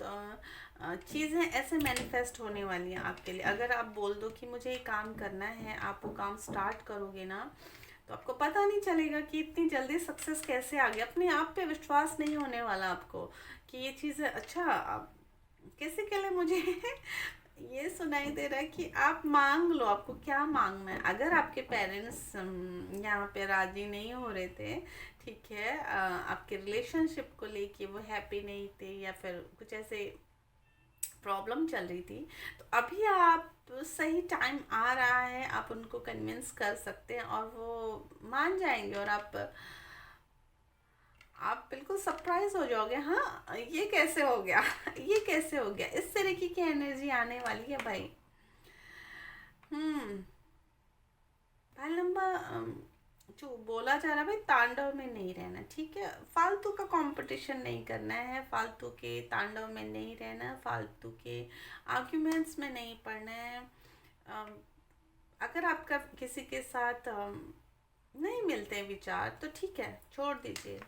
चीज़ें ऐसे मैनिफेस्ट होने वाली हैं आपके लिए। अगर आप बोल दो कि मुझे ये काम करना है, आप वो काम स्टार्ट करोगे ना तो आपको पता नहीं चलेगा कि इतनी जल्दी सक्सेस कैसे आ गई। अपने आप पे विश्वास नहीं होने वाला आपको कि ये चीज़ अच्छा। आप किसी के लिए मुझे ये सुनाई दे रहा है कि आप मांग लो, आपको क्या मांगना है। अगर आपके पेरेंट्स यहाँ पे राजी नहीं हो रहे थे, ठीक है, आपके रिलेशनशिप को लेके वो हैप्पी नहीं थे, या फिर कुछ ऐसे प्रॉब्लम चल रही थी, तो अभी आप सही टाइम आ रहा है, आप उनको कन्विंस कर सकते हैं और वो मान जाएंगे, और आप बिल्कुल सरप्राइज हो जाओगे, हाँ ये कैसे हो गया ये कैसे हो गया, इस तरीके की एनर्जी आने वाली है भाई। हम्म। भाई लंबा, जो बोला जा रहा है भाई, तांडव में नहीं रहना, ठीक है, फालतू का कंपटीशन नहीं करना है, फालतू के तांडव में नहीं रहना, फालतू के आर्ग्यूमेंट्स में नहीं पड़ना है। अम, अगर आपका किसी के साथ नहीं मिलते हैं विचार, तो ठीक है, छोड़ दीजिए,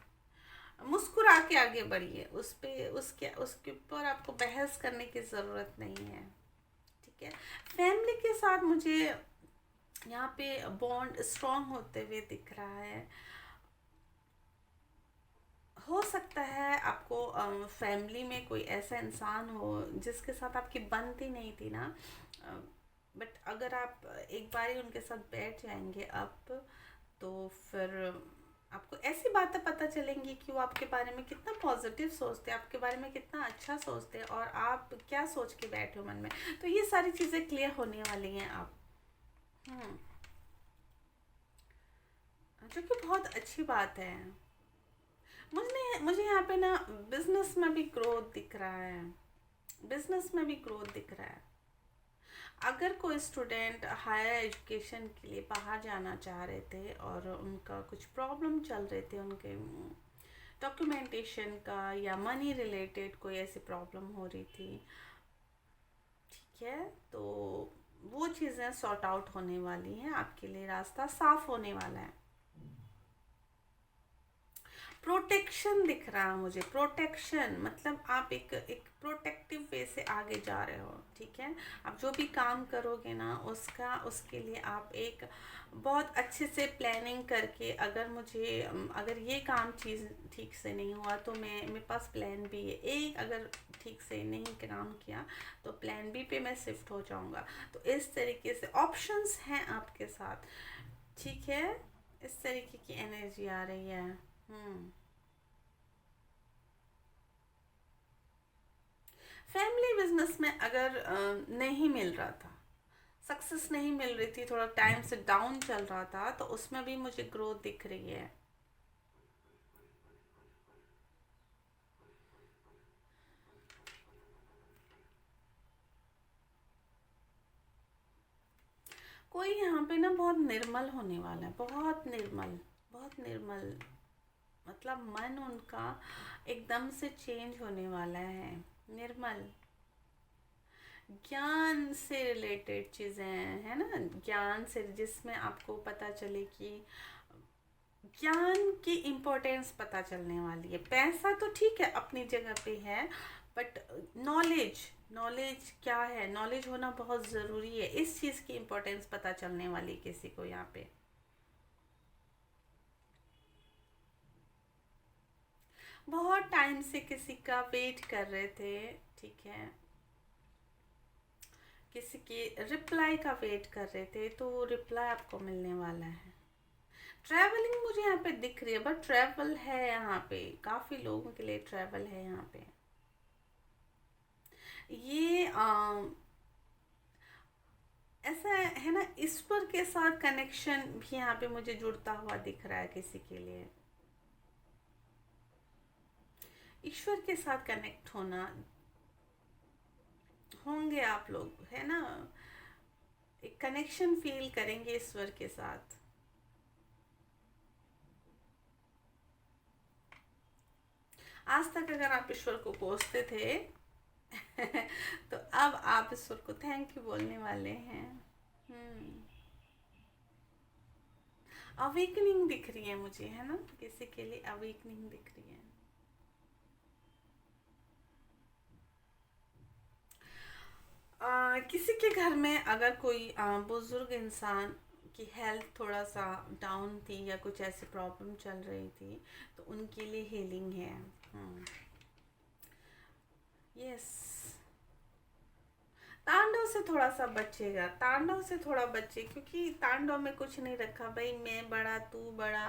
मुस्कुरा के आगे बढ़िए, उस पे उसके ऊपर आपको बहस करने की ज़रूरत नहीं है, ठीक है। फैमिली के साथ मुझे यहाँ पे बॉन्ड स्ट्रांग होते हुए दिख रहा है। हो सकता है आपको फैमिली में कोई ऐसा इंसान हो जिसके साथ आपकी बनती नहीं थी ना, बट अगर आप एक बार ही उनके साथ बैठ जाएंगे अब, तो फिर आपको ऐसी बातें पता चलेंगी कि वो आपके बारे में कितना पॉजिटिव सोचते हैं, आपके बारे में कितना अच्छा सोचते हैं, और आप क्या सोच के बैठे हो मन में। तो ये सारी चीज़ें क्लियर होने वाली हैं आप। हम्म। जो कि बहुत अच्छी बात है। मुझे यहाँ पे ना बिजनेस में भी ग्रोथ दिख रहा है, बिजनेस में भी ग्रोथ दिख रहा है। अगर कोई स्टूडेंट हायर एजुकेशन के लिए बाहर जाना चाह रहे थे और उनका कुछ प्रॉब्लम चल रहे थे, उनके डॉक्यूमेंटेशन का या मनी रिलेटेड कोई ऐसी प्रॉब्लम हो रही थी, ठीक है, तो वो चीज़ें सॉर्ट आउट होने वाली हैं, आपके लिए रास्ता साफ होने वाला है। प्रोटेक्शन दिख रहा है मुझे, प्रोटेक्शन मतलब आप एक प्रोटेक्टिव वे से आगे जा रहे हो, ठीक है। आप जो भी काम करोगे ना, उसके लिए आप एक बहुत अच्छे से प्लानिंग करके, अगर ये काम चीज़ ठीक से नहीं हुआ तो मेरे पास प्लान बी है, एक अगर ठीक से नहीं काम किया तो प्लान बी पे मैं शिफ्ट हो जाऊंगा। तो इस तरीके से ऑप्शंस हैं आपके साथ, ठीक है, इस तरीके की एनर्जी आ रही है। हम्म। फैमिली बिजनेस में अगर नहीं मिल रहा था, सक्सेस नहीं मिल रही थी, थोड़ा टाइम से डाउन चल रहा था, तो उसमें भी मुझे ग्रोथ दिख रही है। कोई यहाँ पे ना बहुत निर्मल होने वाला है, बहुत निर्मल, बहुत निर्मल, मतलब मन उनका एकदम से चेंज होने वाला है, निर्मल। ज्ञान से रिलेटेड चीज़ें है ना, ज्ञान से, जिसमें आपको पता चले कि ज्ञान की इम्पोर्टेंस पता चलने वाली है। पैसा तो ठीक है, अपनी जगह पे है, बट नॉलेज, नॉलेज क्या है, नॉलेज होना बहुत ज़रूरी है, इस चीज़ की इम्पोर्टेंस पता चलने वाली किसी को यहाँ पे। बहुत टाइम से किसी का वेट कर रहे थे, ठीक है, किसी के रिप्लाई का वेट कर रहे थे, तो वो रिप्लाई आपको मिलने वाला है। ट्रैवलिंग मुझे यहाँ पे दिख रही है, बट ट्रैवल है यहाँ पे, काफ़ी लोगों के लिए ट्रैवल है यहाँ पे। ये ऐसा है ना, ईश्वर के साथ कनेक्शन भी यहाँ पे मुझे जुड़ता हुआ दिख रहा है किसी के लिए। ईश्वर के साथ कनेक्ट होंगे आप लोग, है ना, एक कनेक्शन फील करेंगे ईश्वर के साथ। आज तक अगर आप ईश्वर को कोसते थे तो अब आप ईश्वर को थैंक यू बोलने वाले हैं। हम्म। अवेकनिंग दिख रही है मुझे, है ना, किसी के लिए अवेकनिंग दिख रही है। किसी के घर में अगर कोई बुजुर्ग इंसान की हेल्थ थोड़ा सा डाउन थी, या कुछ ऐसी प्रॉब्लम चल रही थी, तो उनके लिए हीलिंग है। यस। तांडव से थोड़ा सा बचेगा, तांडव से थोड़ा बचे, क्योंकि तांडव में कुछ नहीं रखा भाई, मैं बड़ा तू बड़ा।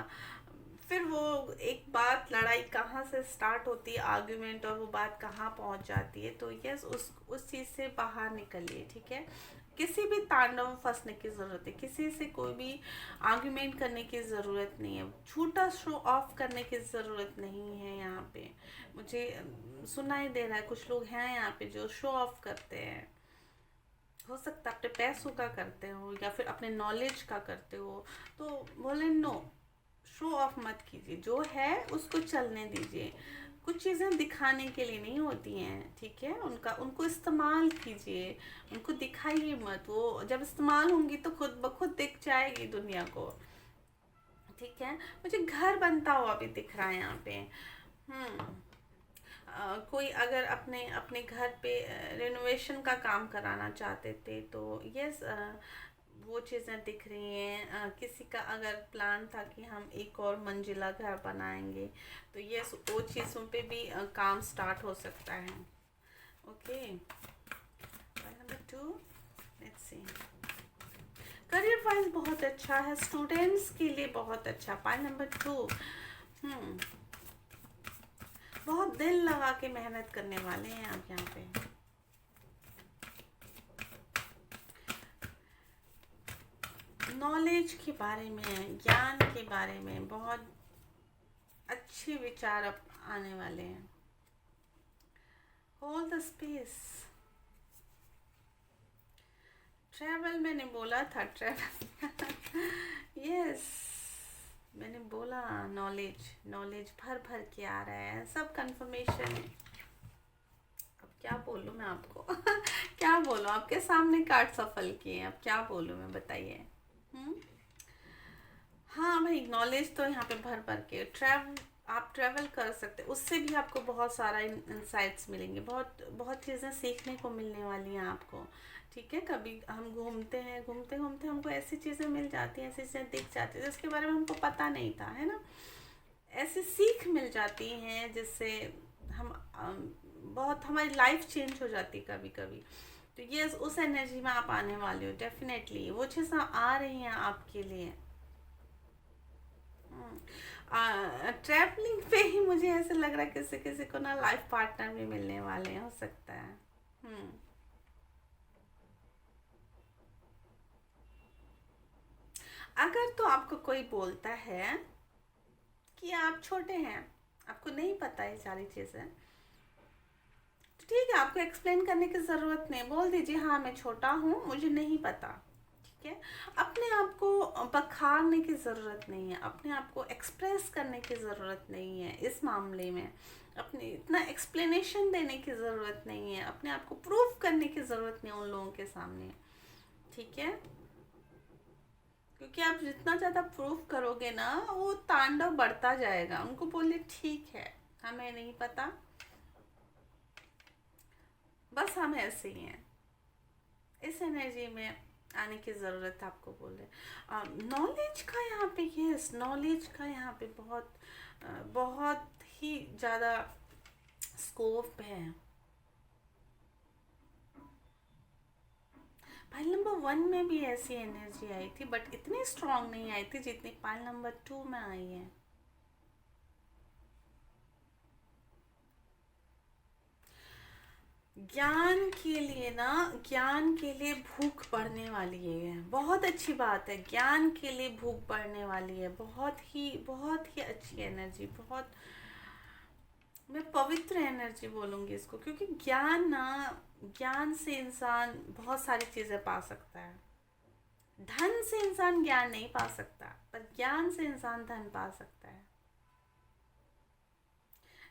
फिर वो एक बात, लड़ाई कहाँ से स्टार्ट होती है, आर्ग्यूमेंट, और वो बात कहाँ पहुँच जाती है। तो यस, उस चीज़ से बाहर निकलिए, ठीक है। किसी भी तांडव में फंसने की ज़रूरत है, किसी से कोई भी आर्ग्यूमेंट करने की ज़रूरत नहीं है, झूठा शो ऑफ करने की ज़रूरत नहीं है यहाँ पे। मुझे सुनाई दे रहा है कुछ लोग हैं यहाँ पे जो शो ऑफ करते हैं, हो सकता है अपने पैसों का करते हो या फिर अपने नॉलेज का करते हो। तो बोले नो, शो ऑफ मत कीजिए, जो है उसको चलने दीजिए। कुछ चीज़ें दिखाने के लिए नहीं होती हैं, ठीक है, उनको इस्तेमाल कीजिए, उनको दिखाइए मत। वो जब इस्तेमाल होंगी तो खुद ब खुद दिख जाएगी दुनिया को, ठीक है। मुझे घर बनता हुआ भी दिख रहा है यहाँ पे। कोई अगर अपने अपने घर पे रेनोवेशन का काम कराना चाहते थे तो यस, वो चीज़ें दिख रही हैं। किसी का अगर प्लान था कि हम एक और मंजिला घर बनाएंगे, तो यस, वो चीज़ों पे भी काम स्टार्ट हो सकता है। Okay, number 2, let's C. Career wise बहुत अच्छा है, स्टूडेंट्स के लिए बहुत अच्छा। पॉइंट नंबर 2, बहुत दिल लगा के मेहनत करने वाले हैं आप यहाँ पे। नॉलेज के बारे में, ज्ञान के बारे में बहुत अच्छे विचार अब आने वाले हैं। Hold the space. ट्रैवल, मैंने बोला था ट्रैवल यस, मैंने बोला नॉलेज, नॉलेज भर भर के आ रहा है, सब कंफर्मेशन है। अब क्या बोलूँ मैं आपको क्या बोलूँ, आपके सामने कार्ड सफल किए, अब क्या बोलूँ मैं, बताइए। हाँ भाई, नॉलेज तो यहाँ पे भर भर के, आप ट्रैवल कर सकते, उससे भी आपको बहुत सारा इंसाइट्स मिलेंगे, बहुत बहुत चीज़ें सीखने को मिलने वाली हैं आपको, ठीक है। कभी हम घूमते हैं, घूमते घूमते हमको ऐसी चीज़ें मिल जाती हैं, ऐसी चीज़ें दिख जाती हैं जिसके बारे में हमको पता नहीं था, है ना। ऐसी सीख मिल जाती हैं जिससे हम बहुत, हमारी लाइफ चेंज हो जाती है कभी कभी। तो ये उस एनर्जी में आप आने वाले हो, डेफिनेटली वो चीज़ें आ रही हैं आपके लिए। ट्रैवलिंग पे ही मुझे ऐसे लग रहा है किसी किसी को ना लाइफ पार्टनर भी मिलने वाले हैं, हो सकता है। हम्म अगर तो आपको कोई बोलता है कि आप छोटे हैं, आपको नहीं पता ये सारी चीज़ें, तो ठीक है, आपको एक्सप्लेन करने की ज़रूरत नहीं, बोल दीजिए हाँ मैं छोटा हूँ, मुझे नहीं पता, ठीक है। अपने आप को बखारने की ज़रूरत नहीं है, अपने आप को एक्सप्रेस करने की ज़रूरत नहीं है इस मामले में, अपने इतना एक्सप्लेनेशन देने की ज़रूरत नहीं है, अपने आप को प्रूव करने की ज़रूरत नहीं उन लोगों के सामने, ठीक है। क्योंकि आप जितना ज़्यादा प्रूव करोगे ना, वो तांडव बढ़ता जाएगा। उनको बोलिए ठीक है, हमें नहीं पता, बस हम ऐसे ही हैं, इस एनर्जी में आने की ज़रूरत है आपको, बोले। नॉलेज का यहाँ पे, यस, नॉलेज का यहाँ पे बहुत बहुत ही ज़्यादा स्कोप है। पाइल नंबर 1 में भी ऐसी एनर्जी आई थी, बट इतनी स्ट्रांग नहीं आई थी जितनी पाइल नंबर 2 में आई है। ज्ञान के लिए ना, ज्ञान के लिए भूख बढ़ने वाली है, बहुत अच्छी बात है, ज्ञान के लिए भूख बढ़ने वाली है, बहुत ही अच्छी एनर्जी, बहुत, मैं पवित्र एनर्जी बोलूँगी इसको, क्योंकि ज्ञान ना, ज्ञान से इंसान बहुत सारी चीज़ें पा सकता है। धन से इंसान ज्ञान नहीं पा सकता, पर ज्ञान से इंसान धन पा सकता है।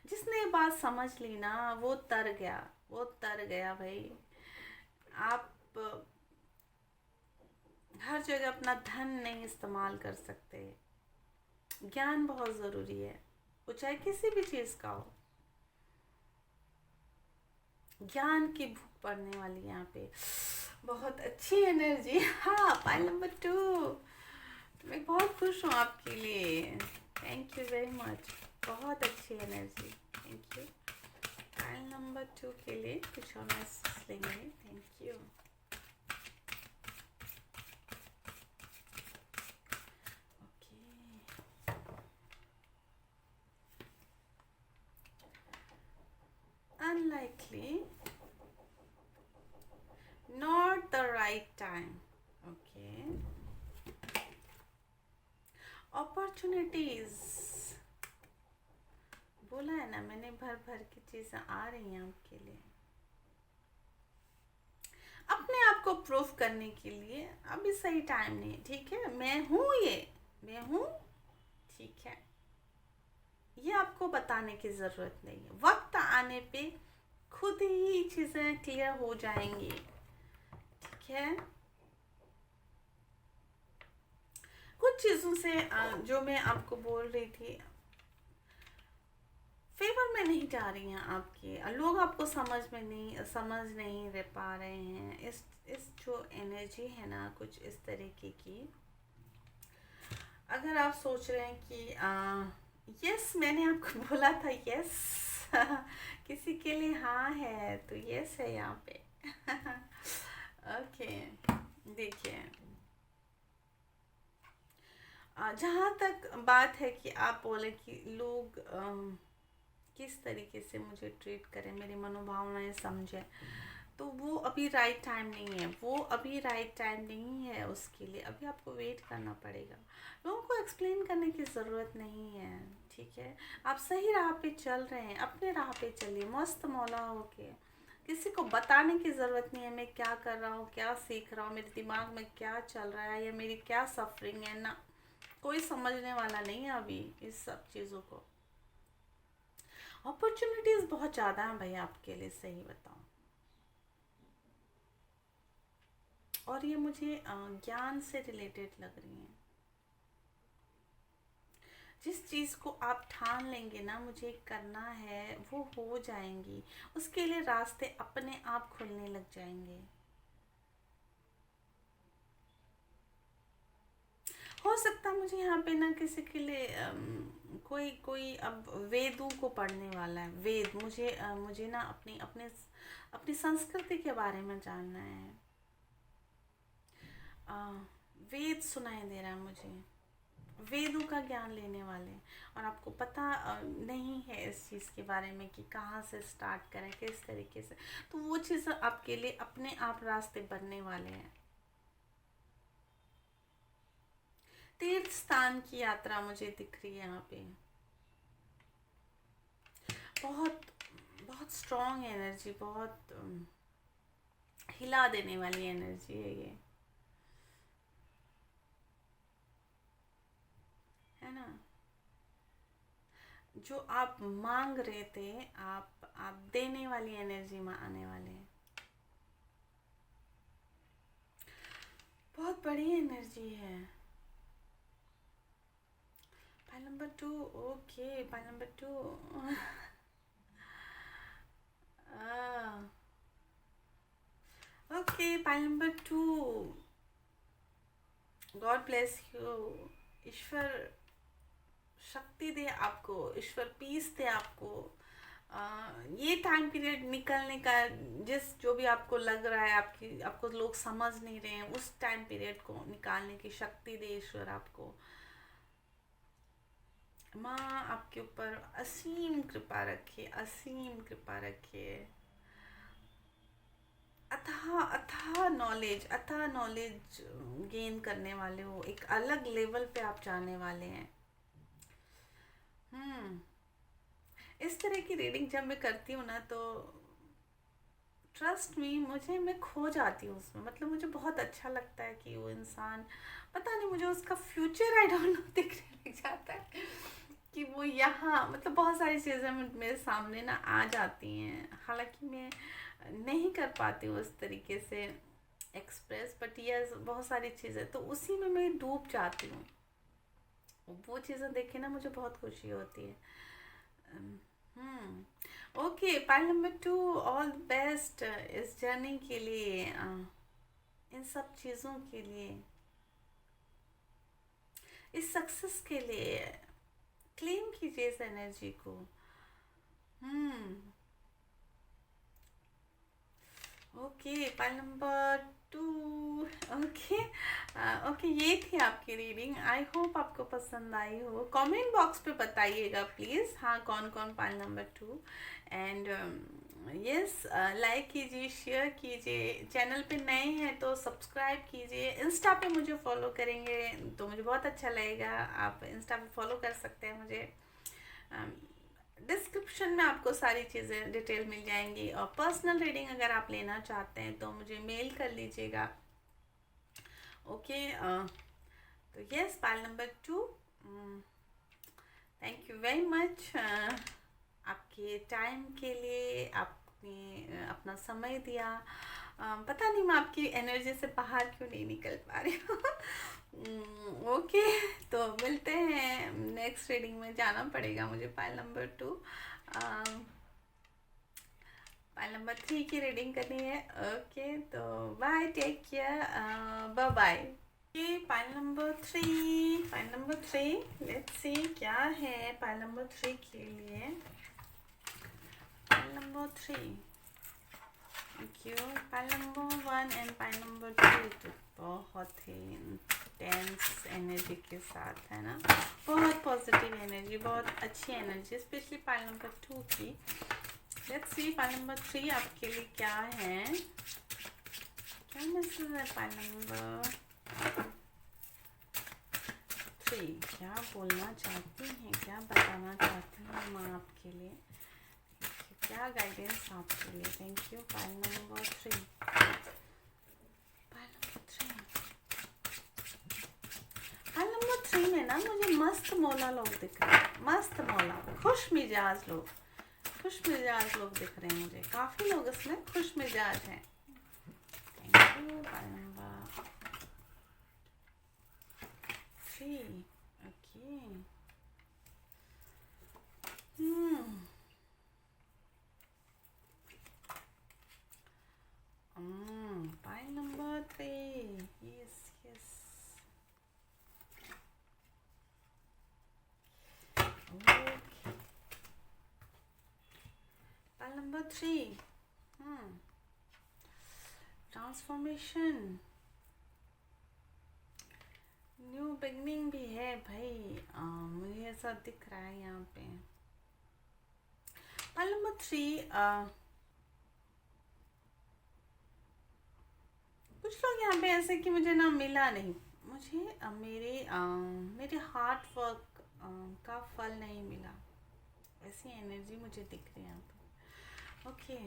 जिसने ये बात समझ ली ना, वो तर गया, वो तर गया भाई। आप हर जगह अपना धन नहीं इस्तेमाल कर सकते, ज्ञान बहुत ज़रूरी है, वो चाहे किसी भी चीज़ का हो। ज्ञान की भूख पड़ने वाली यहाँ पे, बहुत अच्छी एनर्जी। हाँ, पाइल नंबर 2, मैं बहुत खुश हूँ आपके लिए, थैंक यू वेरी मच, बहुत अच्छी energy, thank you. Pile number 2 के लिए कुछ और मैसेज लेंगे, thank you. unlikely, not the right time. Okay. Opportunities, बोला है ना मैंने, भर भर की चीज़ें आ रही हैं आपके लिए, अपने आप को प्रूफ करने के लिए। अभी सही टाइम नहीं, ठीक है, मैं हूँ, मैं हूँ, ठीक है, ये आपको बताने की ज़रूरत नहीं है। वक्त आने पे खुद ही चीज़ें क्लियर हो जाएंगी, ठीक है। कुछ चीज़ों से जो मैं आपको बोल रही थी, फेवर में नहीं जा रही हैं आपके लोग, आपको समझ नहीं रह पा रहे हैं। इस जो एनर्जी है ना कुछ इस तरीके की, अगर आप सोच रहे हैं कि यस मैंने आपको बोला था यस किसी के लिए हाँ है तो यस है यहाँ पे ओके। देखिए, जहाँ तक बात है कि आप बोले कि लोग किस तरीके से मुझे ट्रीट करें, मेरी मनोभावनाएं समझें, तो वो अभी राइट टाइम नहीं है, वो अभी राइट टाइम नहीं है उसके लिए। अभी आपको वेट करना पड़ेगा, लोगों को एक्सप्लेन करने की ज़रूरत नहीं है, ठीक है। आप सही राह पे चल रहे हैं, अपने राह पे चलिए मस्त मौला होके। किसी को बताने की ज़रूरत नहीं है मैं क्या कर रहा हूँ, क्या सीख रहा हूँ, मेरे दिमाग में क्या चल रहा है या मेरी क्या सफरिंग है ना, कोई समझने वाला नहीं है अभी इस सब चीज़ों को। अपॉर्चुनिटीज़ बहुत ज़्यादा हैं भाई आपके लिए, सही बताऊँ, और ये मुझे ज्ञान से रिलेटेड लग रही हैं। जिस चीज़ को आप ठान लेंगे ना मुझे करना है, वो हो जाएंगी, उसके लिए रास्ते अपने आप खुलने लग जाएंगे। हो सकता है मुझे यहाँ पे ना किसी के लिए कोई कोई अब वेदों को पढ़ने वाला है, वेद मुझे ना अपनी अपने अपनी संस्कृति के बारे में जानना है। वेद सुनाई दे रहा है मुझे, वेदों का ज्ञान लेने वाले, और आपको पता नहीं है इस चीज़ के बारे में कि कहाँ से स्टार्ट करें, किस तरीके से, तो वो चीज़ आपके लिए अपने आप रास्ते बनने वाले हैं। तीर्थ स्थान की यात्रा मुझे दिख रही है यहाँ पे, बहुत बहुत स्ट्रॉन्ग एनर्जी, बहुत हिला देने वाली एनर्जी है ये, है ना। जो आप मांग रहे थे, आप देने वाली एनर्जी में आने वाले हैं। बहुत बड़ी एनर्जी है। Pile number 2, okay, pile number 2 okay, pile number 2, god bless you, ईश्वर शक्ति दे आपको, ईश्वर पीस दे आपको। ये टाइम पीरियड निकलने का, जो भी आपको लग रहा है आपको लोग समझ नहीं रहे हैं, उस टाइम पीरियड को निकालने की शक्ति दे ईश्वर आपको। माँ आपके ऊपर असीम कृपा रखे, असीम कृपा रखे। अथाह नॉलेज गेन करने वाले हो, एक अलग लेवल पे आप जाने वाले हैं। इस तरह की रीडिंग जब मैं करती हूँ ना तो ट्रस्ट मी, मैं खो जाती हूँ उसमें, मतलब मुझे बहुत अच्छा लगता है कि वो इंसान, पता नहीं मुझे उसका फ्यूचर आई डोंट नो दिखने लग जाता है कि वो यहाँ, मतलब बहुत सारी चीज़ें मेरे सामने ना आ जाती हैं, हालांकि मैं नहीं कर पाती हूँ उस तरीके से एक्सप्रेस, बट यस बहुत सारी चीज़ें तो उसी में मैं डूब जाती हूँ। वो चीज़ें देखे ना मुझे बहुत खुशी होती है। Okay, pile number 2, all the best इस जर्नी के लिए, इन सब चीज़ों के लिए, इस सक्सेस के लिए। क्लेम कीजिए इस एनर्जी को। Okay, pile number 2, okay okay, ये थी आपकी रीडिंग। आई होप आपको पसंद आई हो। कमेंट बॉक्स पे बताइएगा प्लीज़, हाँ कौन कौन pile number 2 and yes, like कीजिए, शेयर कीजिए, चैनल पे नए हैं तो सब्सक्राइब कीजिए, इंस्टा पे मुझे फॉलो करेंगे तो मुझे बहुत अच्छा लगेगा। आप इंस्टा पे फॉलो कर सकते हैं मुझे। डिस्क्रिप्शन में आपको सारी चीज़ें डिटेल मिल जाएंगी, और पर्सनल रीडिंग अगर आप लेना चाहते हैं तो मुझे मेल कर लीजिएगा। ओके, तो yes, pile number 2, thank you very much आपके टाइम के लिए। आपने अपना समय दिया। पता नहीं मैं आपकी एनर्जी से बाहर क्यों नहीं निकल पा रही हूँ। ओके, तो मिलते हैं नेक्स्ट रीडिंग में। जाना पड़ेगा मुझे पाइल नंबर 2। पाइल नंबर 3 की रीडिंग करनी है। ओके, तो bye, take care, bye bye. ये pile number 3, pile number 3, let's see क्या है पाइल नंबर 3 के लिए। Pile number 3, thank you. Pile number 1 and pile number 2 तो बहुत ही इंटेंस एनर्जी के साथ है ना, बहुत पॉजिटिव एनर्जी, बहुत अच्छी एनर्जी, स्पेशली पाइल नंबर 2 की। लेट्स सी पाइल नंबर 3 आपके लिए क्या है, क्या मैसेज है पाइल नंबर 3, क्या बोलना चाहती हैं, क्या बताना चाहती हैं माँ आपके लिए, क्या गाइडेंस आपके लिए। Thank you. Pile number 3, pile number 3, pile number 3 में ना मुझे मस्त मौला लोग दिख रहे हैं, मस्त मौला, खुश मिजाज लोग, खुश मिजाज लोग दिख रहे हैं मुझे। काफ़ी लोग इसमें खुश मिजाज हैं। Thank you. Pile number 3, okay. Pile number 3. Yes, yes. Okay. Pile number 3. Transformation, new beginning भी है भाई। मुझे ऐसा दिख रहा है यहाँ पे। पाइल नंबर 3, कुछ लोग यहाँ पे ऐसे कि मुझे ना मिला नहीं, मुझे मेरे हार्ड वर्क का फल नहीं मिला, ऐसी एनर्जी मुझे दिख रही है यहाँ पे। ओके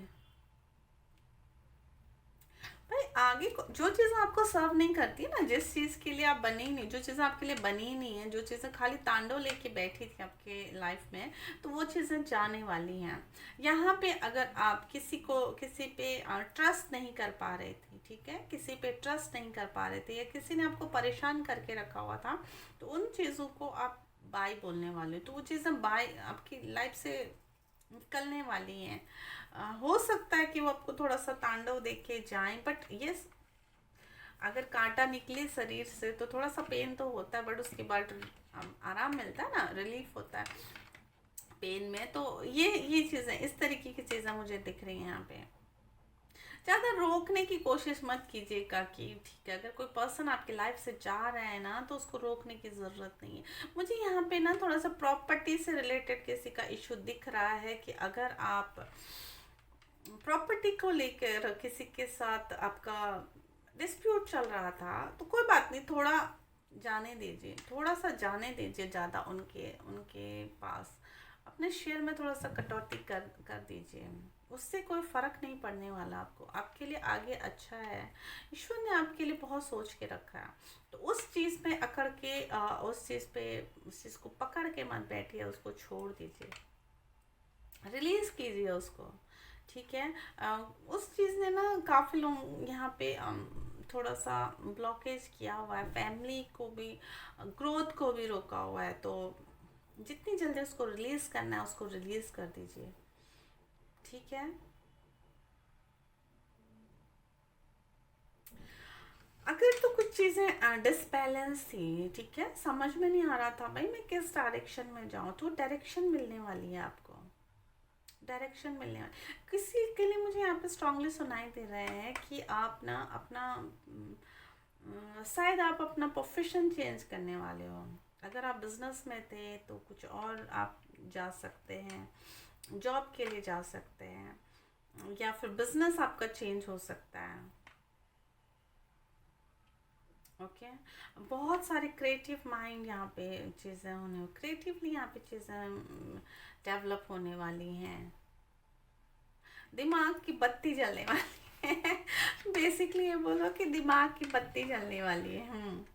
भाई, आगे जो चीज़ आपको सर्व नहीं करती है ना, जिस चीज़ के लिए आप बने ही नहीं, जो चीज़ें आपके लिए बनी ही नहीं है, जो चीज़ें खाली तांडव लेके बैठी थी आपके लाइफ में, तो वो चीज़ें जाने वाली हैं। यहाँ पे अगर आप किसी पे ट्रस्ट नहीं कर पा रहे थे, ठीक है, किसी पे ट्रस्ट नहीं कर पा रहे थे, या किसी ने आपको परेशान करके रखा हुआ था, तो उन चीज़ों को आप बाय बोलने वाले, तो वो चीज़ें बाय आपकी लाइफ से निकलने वाली हैं। हो सकता है कि वो आपको थोड़ा सा तांडव देख के जाएं, बट यस, अगर कांटा निकले शरीर से तो थोड़ा सा पेन तो होता है, बट उसके बाद आराम मिलता है ना, रिलीफ होता है पेन में। तो ये चीज़ें, इस तरीके की चीज़ें मुझे दिख रही हैं यहाँ पे। ज़्यादा रोकने की कोशिश मत कीजिएगा कि ठीक है, अगर कोई पर्सन आपकी लाइफ से जा रहा है ना, तो उसको रोकने की ज़रूरत नहीं है। मुझे यहाँ पे ना थोड़ा सा प्रॉपर्टी से रिलेटेड किसी का इशू दिख रहा है, कि अगर आप प्रॉपर्टी को लेकर किसी के साथ आपका डिस्प्यूट चल रहा था, तो कोई बात नहीं, थोड़ा जाने दीजिए, थोड़ा सा जाने दीजिए, ज़्यादा उनके उनके पास अपने शेयर में थोड़ा सा कटौती कर दीजिए, उससे कोई फ़र्क नहीं पड़ने वाला आपको, आपके लिए आगे अच्छा है। ईश्वर ने आपके लिए बहुत सोच के रखा है, तो उस चीज़ पे अकड़ के उस चीज़ को पकड़ के मत बैठिए, उसको छोड़ दीजिए, रिलीज़ कीजिए उसको, ठीक है। उस चीज़ ने ना काफ़ी लोग यहाँ पे थोड़ा सा ब्लॉकेज किया हुआ है, फैमिली को भी, ग्रोथ को भी रोका हुआ है, तो जितनी जल्दी उसको रिलीज़ करना है उसको रिलीज़ कर दीजिए, ठीक है। अगर तो कुछ चीज़ें डिसबैलेंस थी, ठीक है, समझ में नहीं आ रहा था भाई मैं किस डायरेक्शन में जाऊँ, तो डायरेक्शन मिलने वाली है आपको, डायरेक्शन मिलने वाली। किसी के लिए मुझे यहाँ पे स्ट्रांगली सुनाई दे रहे हैं कि आप ना अपना शायद आप अपना प्रोफेशन चेंज करने वाले हो। अगर आप बिजनेस में थे तो कुछ और आप जा सकते हैं, जॉब के लिए जा सकते हैं, या फिर बिजनेस आपका चेंज हो सकता है। ओके। बहुत सारे क्रिएटिव माइंड यहाँ पे चीज़ें होने, क्रिएटिवली यहाँ पे चीज़ें डेवलप होने वाली हैं। दिमाग की बत्ती जलने वाली है। बेसिकली ये बोलो कि दिमाग की बत्ती जलने वाली है।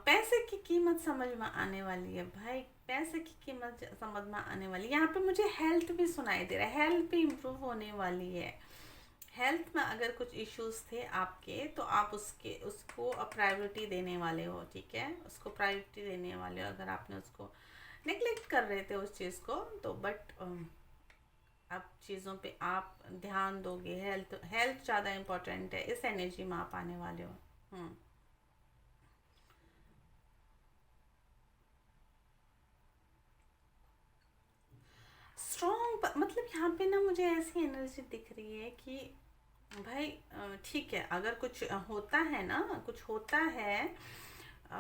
पैसे की कीमत समझ में आने वाली है भाई, पैसे की कीमत समझ में आने वाली है। यहाँ पे मुझे हेल्थ भी सुनाई दे रहा है, हेल्थ भी इम्प्रूव होने वाली है। हेल्थ में अगर कुछ इश्यूज थे आपके, तो आप उसको प्रायोरिटी देने वाले हो, ठीक है, उसको प्रायोरिटी देने वाले हो। अगर आपने उसको नेग्लेक्ट कर रहे थे उस चीज़ को, तो बट अब चीज़ों पे आप ध्यान दोगे। हेल्थ हेल्थ ज़्यादा इम्पोर्टेंट है, इस एनर्जी में आप आने वाले हो। स्ट्रॉन्ग मतलब यहाँ पे ना मुझे ऐसी एनर्जी दिख रही है कि भाई ठीक है, अगर कुछ होता है ना, कुछ होता है अ,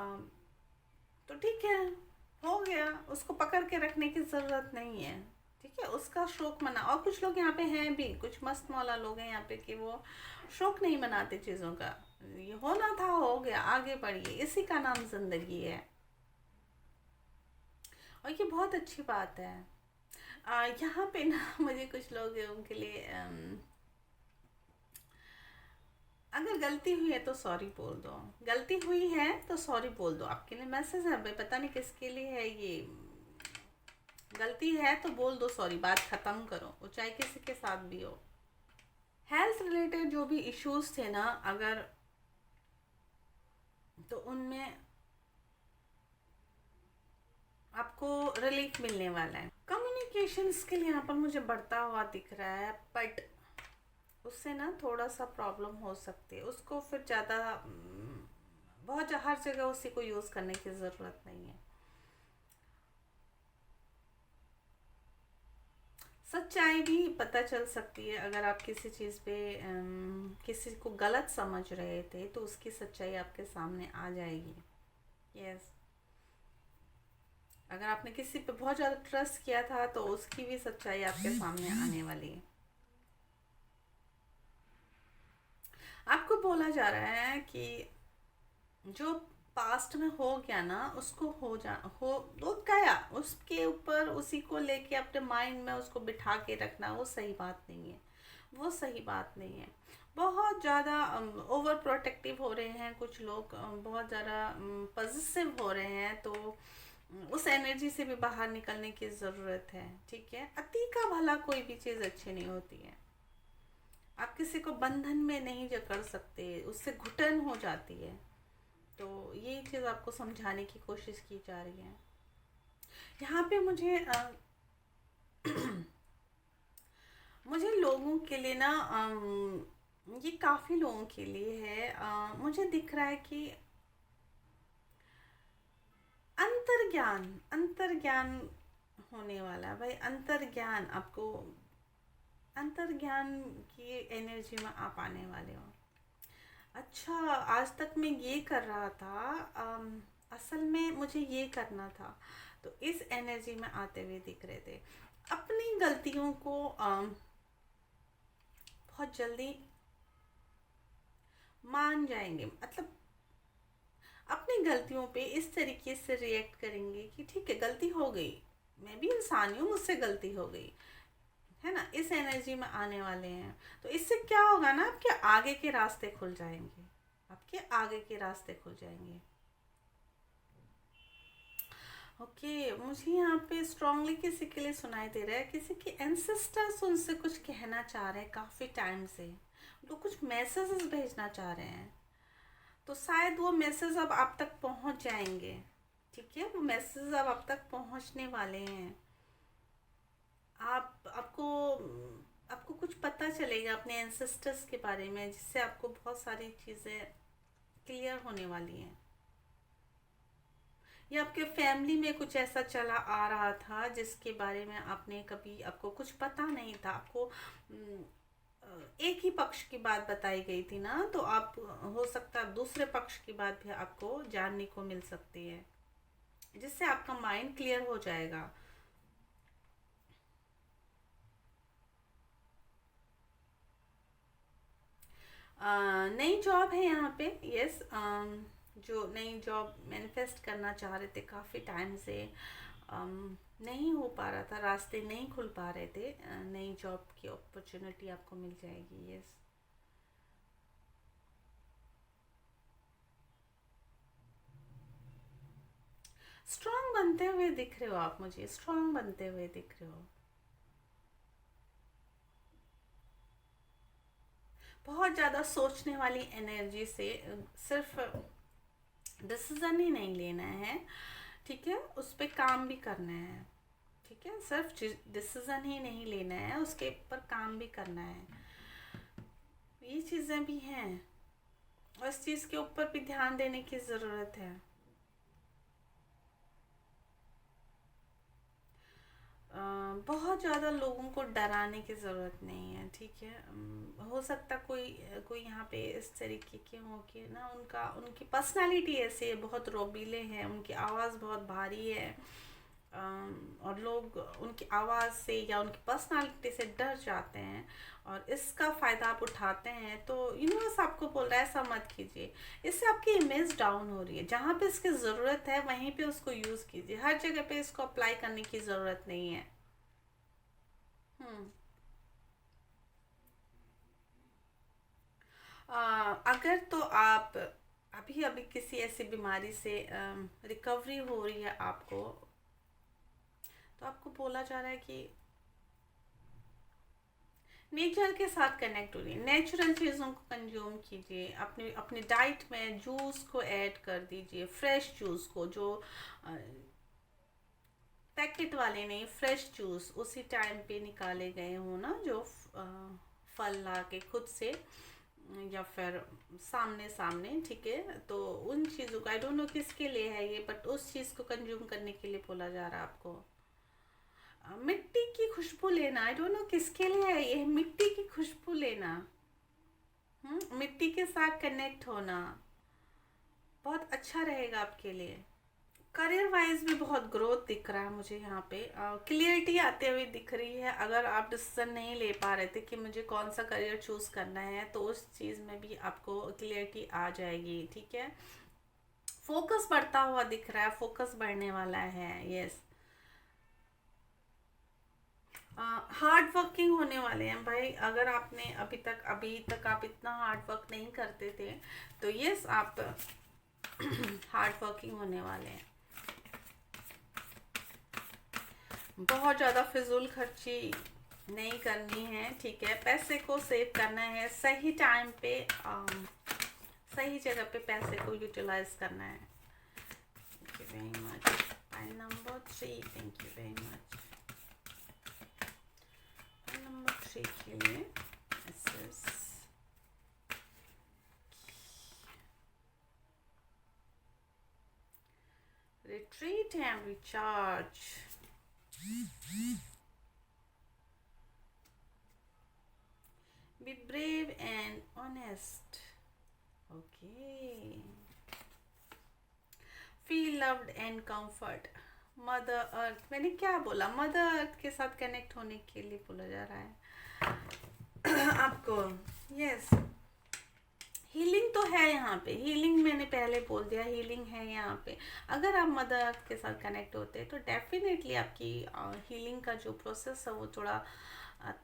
तो ठीक है, हो गया, उसको पकड़ के रखने की ज़रूरत नहीं है। ठीक है, उसका शौक मना। और कुछ लोग यहाँ पे हैं भी, कुछ मस्त मौला लोग हैं यहाँ पे कि वो शौक नहीं मनाते चीज़ों का। ये होना था, हो गया, आगे बढ़िए, इसी का नाम ज़िंदगी है। और ये बहुत अच्छी बात है। यहाँ पे ना मुझे कुछ लोग हैं, उनके लिए अगर गलती हुई है तो सॉरी बोल दो। गलती हुई है तो सॉरी बोल दो। आपके लिए मैसेज है भाई, पता नहीं किसके लिए है ये। गलती है तो बोल दो सॉरी, बात खत्म करो, वो चाहे किसी के साथ भी हो। हेल्थ रिलेटेड जो भी इश्यूज थे ना, अगर तो उनमें आपको रिलीफ मिलने वाला है। कम्युनिकेशन स्किल यहाँ पर मुझे बढ़ता हुआ दिख रहा है, बट उससे ना थोड़ा सा प्रॉब्लम हो सकती है। उसको फिर ज़्यादा बहुत हर जगह उसी को यूज़ करने की ज़रूरत नहीं है। सच्चाई भी पता चल सकती है। अगर आप किसी चीज़ पे किसी को गलत समझ रहे थे, तो उसकी सच्चाई आपके सामने आ जाएगी। यस। अगर आपने किसी पे बहुत ज़्यादा ट्रस्ट किया था, तो उसकी भी सच्चाई आपके सामने आने वाली है। आपको बोला जा रहा है कि जो पास्ट में हो गया ना, उसको हो गया, उसके ऊपर उसी को लेके अपने माइंड में उसको बिठा के रखना, वो सही बात नहीं है। वो सही बात नहीं है। बहुत ज़्यादा ओवर प्रोटेक्टिव हो रहे हैं कुछ लोग, बहुत ज़्यादा पॉजिटिव हो रहे हैं, तो उस एनर्जी से भी बाहर निकलने की ज़रूरत है। ठीक है, अति का भला कोई भी चीज़ अच्छी नहीं होती है। आप किसी को बंधन में नहीं जकड़ सकते, उससे घुटन हो जाती है। तो ये चीज़ आपको समझाने की कोशिश की जा रही है। यहाँ पे मुझे मुझे लोगों के लिए ना ये काफ़ी लोगों के लिए है। मुझे दिख रहा है कि अंतर्ज्ञान अंतर्ज्ञान होने वाला है भाई। अंतर्ज्ञान आपको, अंतर्ज्ञान की एनर्जी में आप आने वाले हो। अच्छा, आज तक मैं ये कर रहा था, असल में मुझे ये करना था, तो इस एनर्जी में आते हुए दिख रहे थे। अपनी गलतियों को बहुत जल्दी मान जाएंगे, मतलब अपनी गलतियों पे इस तरीके से रिएक्ट करेंगे कि ठीक है, गलती हो गई, मैं भी इंसान हूँ, मुझसे गलती हो गई, है ना। इस एनर्जी में आने वाले हैं। तो इससे क्या होगा ना, आपके आगे के रास्ते खुल जाएंगे, आपके आगे के रास्ते खुल जाएंगे। ओके, मुझे यहाँ पे स्ट्रांगली किसी के लिए सुनाई दे रहा है, किसी के एंसेस्टर्स उनसे कुछ कहना चाह रहे हैं काफ़ी टाइम से, तो कुछ मैसेजेस भेजना चाह रहे हैं। तो शायद वो मैसेज अब आप तक पहुँच जाएंगे। ठीक है, वो मैसेज अब आप तक पहुँचने वाले हैं। आपको आपको कुछ पता चलेगा अपने एंसेस्टर्स के बारे में, जिससे आपको बहुत सारी चीज़ें क्लियर होने वाली हैं। या आपके फैमिली में कुछ ऐसा चला आ रहा था जिसके बारे में आपने कभी, आपको कुछ पता नहीं था, आपको एक ही पक्ष की बात बताई गई थी ना, तो आप हो सकता है दूसरे पक्ष की बात भी आपको जानने को मिल सकती है, जिससे आपका माइंड क्लियर हो जाएगा। नई जॉब है यहाँ पे, यस। जो नई जॉब मैनिफेस्ट करना चाह रहे थे काफ़ी टाइम से, नहीं हो पा रहा था, रास्ते नहीं खुल पा रहे थे, नई जॉब की अपॉर्चुनिटी आपको मिल जाएगी, यस। स्ट्रांग बनते हुए दिख रहे हो आप, मुझे स्ट्रांग बनते हुए दिख रहे हो। बहुत ज़्यादा सोचने वाली एनर्जी से सिर्फ डिसीजन ही नहीं लेना है, ठीक है, उस पर काम भी करना है, ठीक है, सिर्फ डिसीजन ही नहीं लेना है, उसके ऊपर काम भी करना है, ये चीज़ें भी हैं, और इस चीज़ के ऊपर भी ध्यान देने की ज़रूरत है। बहुत ज़्यादा लोगों को डराने की ज़रूरत नहीं है, ठीक है। हो सकता कोई कोई यहाँ पे इस तरीके के हो कि ना, उनकी पर्सनालिटी ऐसी है, बहुत रोबीले हैं, उनकी आवाज़ बहुत भारी है, और लोग उनकी आवाज़ से या उनकी पर्सनालिटी से डर जाते हैं, और इसका फ़ायदा आप उठाते हैं, तो यूनिवर्स आपको बोल रहा है ऐसा मत कीजिए, इससे आपकी इमेज डाउन हो रही है। जहाँ पे इसकी ज़रूरत है वहीं पे उसको यूज़ कीजिए, हर जगह पे इसको अप्लाई करने की ज़रूरत नहीं है। हम्म। अगर तो आप अभी अभी किसी ऐसी बीमारी से रिकवरी हो रही है आपको, तो आपको बोला जा रहा है कि नेचर के साथ कनेक्ट हो रही है, नेचुरल चीज़ों को कंज्यूम कीजिए, अपने अपने डाइट में जूस को ऐड कर दीजिए, फ्रेश जूस को, जो पैकेट वाले नहीं, फ्रेश जूस उसी टाइम पे निकाले गए हो ना, जो फल ला के खुद से, या फिर सामने सामने, ठीक है, तो उन चीज़ों का, आई डोंट नो किसके लिए है ये, बट उस चीज़ को कंज्यूम करने के लिए बोला जा रहा है आपको। मिट्टी की खुशबू लेना, आई डोंट नो किसके लिए है ये, मिट्टी की खुशबू लेना, मिट्टी के साथ कनेक्ट होना बहुत अच्छा रहेगा आपके लिए। करियर वाइज भी बहुत ग्रोथ दिख रहा है मुझे यहाँ पे, क्लियरिटी आते हुए दिख रही है। अगर आप डिसीजन नहीं ले पा रहे थे कि मुझे कौन सा करियर चूज़ करना है, तो उस चीज़ में भी आपको क्लियरिटी आ जाएगी, ठीक है। फोकस बढ़ता हुआ दिख रहा है, फोकस बढ़ने वाला है, यस। हार्ड वर्किंग होने वाले हैं भाई, अगर आपने अभी तक आप इतना हार्ड वर्क नहीं करते थे, तो यस, आप हार्ड वर्किंग होने वाले हैं। बहुत ज़्यादा फिजूल खर्ची नहीं करनी है, ठीक है, पैसे को सेव करना है, सही टाइम पे सही जगह पे पैसे को यूटिलाइज करना है। Thank you very much. File number 3, thank you very much. File number 3 के लिए retreat and recharge. Be brave and honest. Okay. Feel loved and comfort. Mother earth, मैंने क्या बोला, मदर अर्थ के साथ कनेक्ट होने के लिए बोला जा रहा है आपको, यस। हीलिंग तो है यहाँ पे, हीलिंग मैंने पहले बोल दिया, हीलिंग है यहाँ पे। अगर आप मदर अर्थ के साथ कनेक्ट होते हैं तो डेफिनेटली आपकी हीलिंग का जो प्रोसेस है वो थोड़ा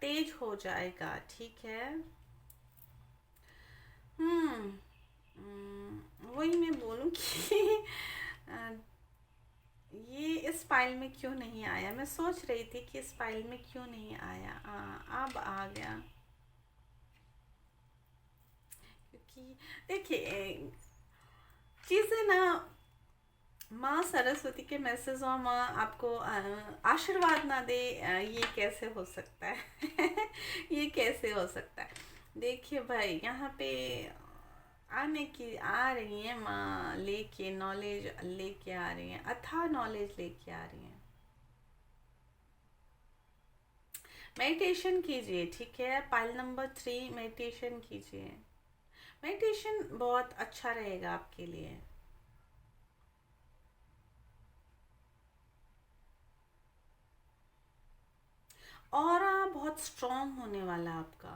तेज हो जाएगा, ठीक है। वही मैं बोलूँ कि ये इस फाइल में क्यों नहीं आया, मैं सोच रही थी कि इस फाइल में क्यों नहीं आया, अब आ गया। क्योंकि देखिए, चीज़ें ना, माँ सरस्वती के मैसेज और माँ आपको आशीर्वाद ना दे, ये कैसे हो सकता है ये कैसे हो सकता है। देखिए भाई, यहाँ पे आने की आ रही हैं माँ, लेके नॉलेज लेके आ रही हैं, अथाह नॉलेज लेके आ रही हैं। मेडिटेशन कीजिए, ठीक है, पाइल नंबर 3, मेडिटेशन कीजिए, मेडिटेशन बहुत अच्छा रहेगा आपके लिए। और बहुत स्ट्रॉन्ग होने वाला आपका,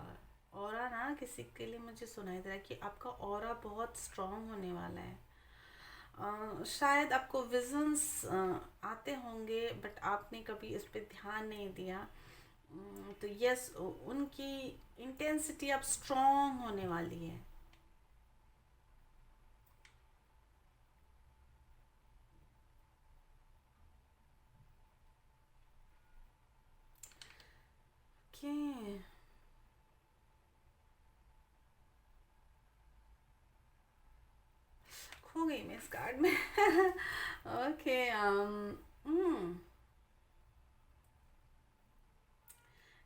ऑरा ना किसी के लिए मुझे सुनाई दे रहा है कि आपका ऑरा बहुत स्ट्रांग होने वाला है। शायद आपको विजन्स आते होंगे, बट आपने कभी इस पे ध्यान नहीं दिया। तो यस, उनकी इंटेंसिटी अब स्ट्रांग होने वाली है। ओके, खो गई मैं इस कार्ड में। ओके,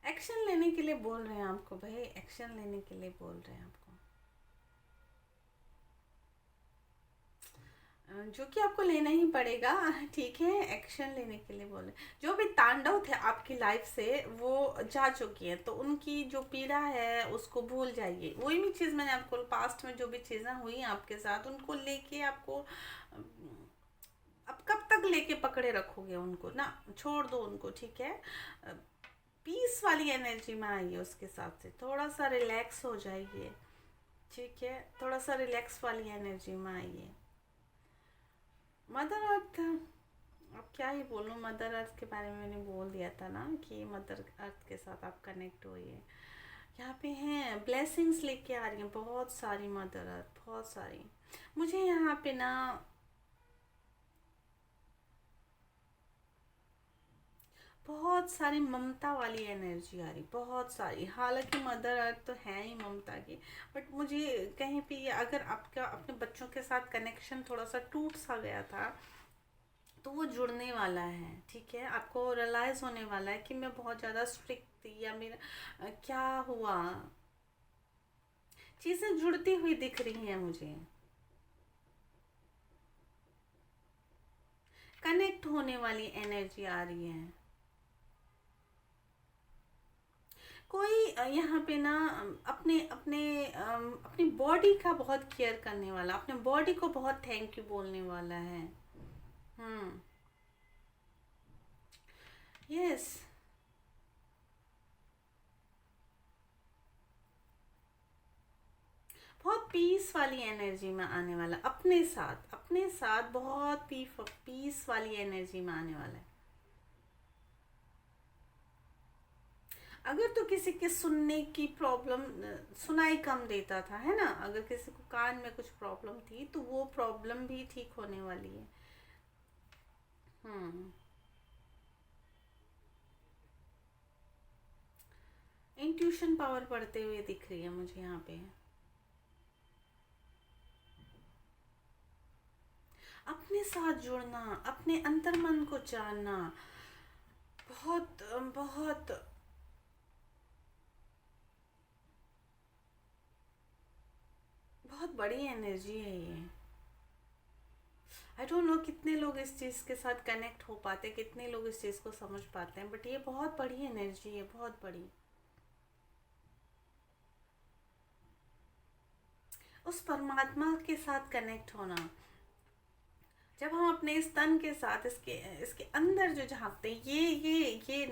एक्शन लेने के लिए बोल रहे हैं आपको भाई, एक्शन लेने के लिए बोल रहे हैं आपको, जो कि आपको लेना ही पड़ेगा। ठीक है, एक्शन लेने के लिए बोले। जो भी तांडव थे आपकी लाइफ से वो जा चुकी है, तो उनकी जो पीड़ा है उसको भूल जाइए। वही भी चीज़ मैंने आपको पास्ट में जो भी चीज़ें हुई आपके साथ उनको लेके आपको अब कब तक लेके पकड़े रखोगे उनको ना, छोड़ दो उनको। ठीक है, पीस वाली एनर्जी में आइए, उसके साथ से थोड़ा सा रिलैक्स हो जाइए। ठीक है, थोड़ा सा रिलैक्स वाली एनर्जी में आइए। मदर अर्थ, अब क्या ही बोलूँ, मदर अर्थ के बारे में मैंने बोल दिया था ना कि मदर अर्थ के साथ आप कनेक्ट होइए। यहाँ पे हैं ब्लेसिंग्स लेके आ रही हैं बहुत सारी, मदर अर्थ बहुत सारी। मुझे यहाँ पे ना बहुत सारी ममता वाली एनर्जी आ रही, बहुत सारी। हालांकि मदर अर्थ तो है ही ममता की, बट मुझे कहीं पे अगर आपका अपने बच्चों के साथ कनेक्शन थोड़ा सा टूट सा गया था, तो वो जुड़ने वाला है। ठीक है, आपको रियलाइज़ होने वाला है कि मैं बहुत ज़्यादा स्ट्रिक्ट थी, या मेरा क्या हुआ। चीज़ें जुड़ती हुई दिख रही हैं मुझे, कनेक्ट होने वाली एनर्जी आ रही है। कोई यहाँ पे ना अपने अपने अपनी बॉडी का बहुत केयर करने वाला, अपने बॉडी को बहुत थैंक यू बोलने वाला है। हम्म, यस, बहुत पीस वाली एनर्जी में आने वाला, अपने साथ बहुत पीस वाली एनर्जी में आने वाला है। अगर तो किसी के सुनने की प्रॉब्लम, सुनाई कम देता था, है ना, अगर किसी को कान में कुछ प्रॉब्लम थी तो वो प्रॉब्लम भी ठीक होने वाली है। हम्म, इंट्यूशन पावर बढ़ते हुए दिख रही है मुझे यहाँ पे। अपने साथ जुड़ना, अपने अंतर्मन को जानना, बहुत बहुत बहुत बड़ी एनर्जी है ये। आई डोंट नो कितने लोग इस चीज़ के साथ कनेक्ट हो पाते हैं, कितने लोग इस चीज़ को समझ पाते हैं, बट ये बहुत बड़ी एनर्जी है, बहुत बड़ी। उस परमात्मा के साथ कनेक्ट होना, जब हम अपने इस तन के साथ इसके इसके अंदर जो झांकते हैं, ये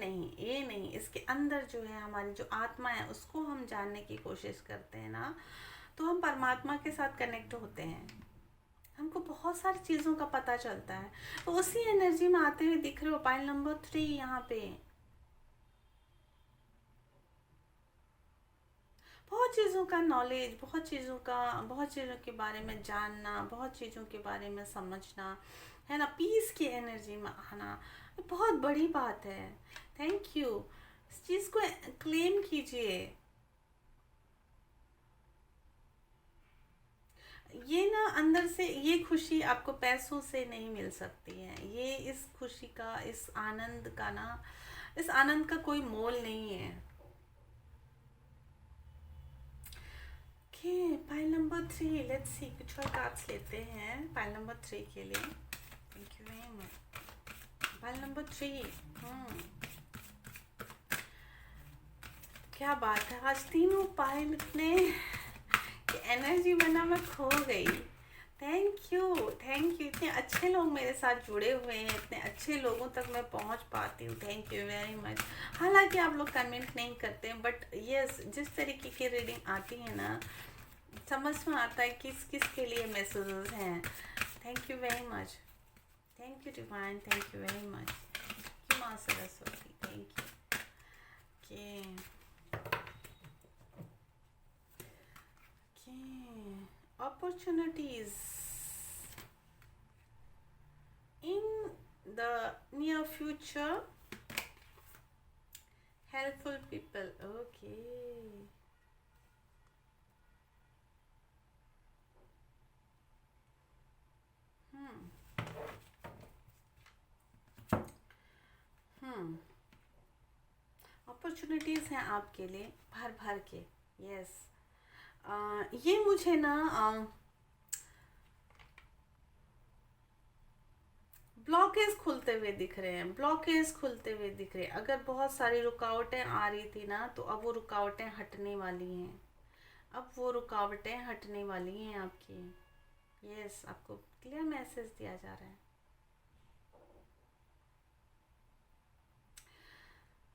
नहीं, इसके अंदर जो है हमारी जो आत्मा है उसको हम जानने की कोशिश करते हैं ना, तो हम परमात्मा के साथ कनेक्ट होते हैं। हमको बहुत सारी चीज़ों का पता चलता है। तो उसी एनर्जी में आते हुए दिख रहे हो, पाइल नंबर 3 यहाँ पे। बहुत चीज़ों का नॉलेज, बहुत चीज़ों के बारे में जानना, बहुत चीज़ों के बारे में समझना, है ना, पीस की एनर्जी में आना, ये बहुत बड़ी बात है। थैंक यू, इस चीज़ को क्लेम कीजिए। ये ना अंदर से ये खुशी आपको पैसों से नहीं मिल सकती है। ये इस खुशी का, इस आनंद का ना, इस आनंद का कोई मोल नहीं है। ओके, पाइल नंबर 3, लेट्स सी कुछ और कार्ड्स लेते हैं पाइल नंबर 3 के लिए। Thank you very much. Pile number 3, क्या बात है, आज तीनों पाइल ने एनर्जी में ना मैं खो गई। Thank you, thank you. इतने अच्छे लोग मेरे साथ जुड़े हुए हैं, इतने अच्छे लोगों तक मैं पहुंच पाती हूँ। Thank you very much. हालांकि आप लोग कमेंट नहीं करते हैं, बट यस, जिस तरीके की रीडिंग आती है ना, समझ में आता है किस किस के लिए मैसेजेस हैं। Thank you very much. Thank you divine, thank you very much. Thank you माँ Saraswati, thank you. Okay okay. Opportunities in the near future, helpful people. Okay. Hmm. Hmm. Opportunities हैं आपके लिए भर भर के। यस। ये मुझे ना ब्लॉकेज खुलते हुए दिख रहे हैं, ब्लॉकेज खुलते हुए दिख रहे हैं। अगर बहुत सारी रुकावटें आ रही थी ना, तो अब वो रुकावटें हटने वाली हैं। अब वो रुकावटें हटने वाली हैं आपकी। यस, आपको क्लियर मैसेज दिया जा रहा है।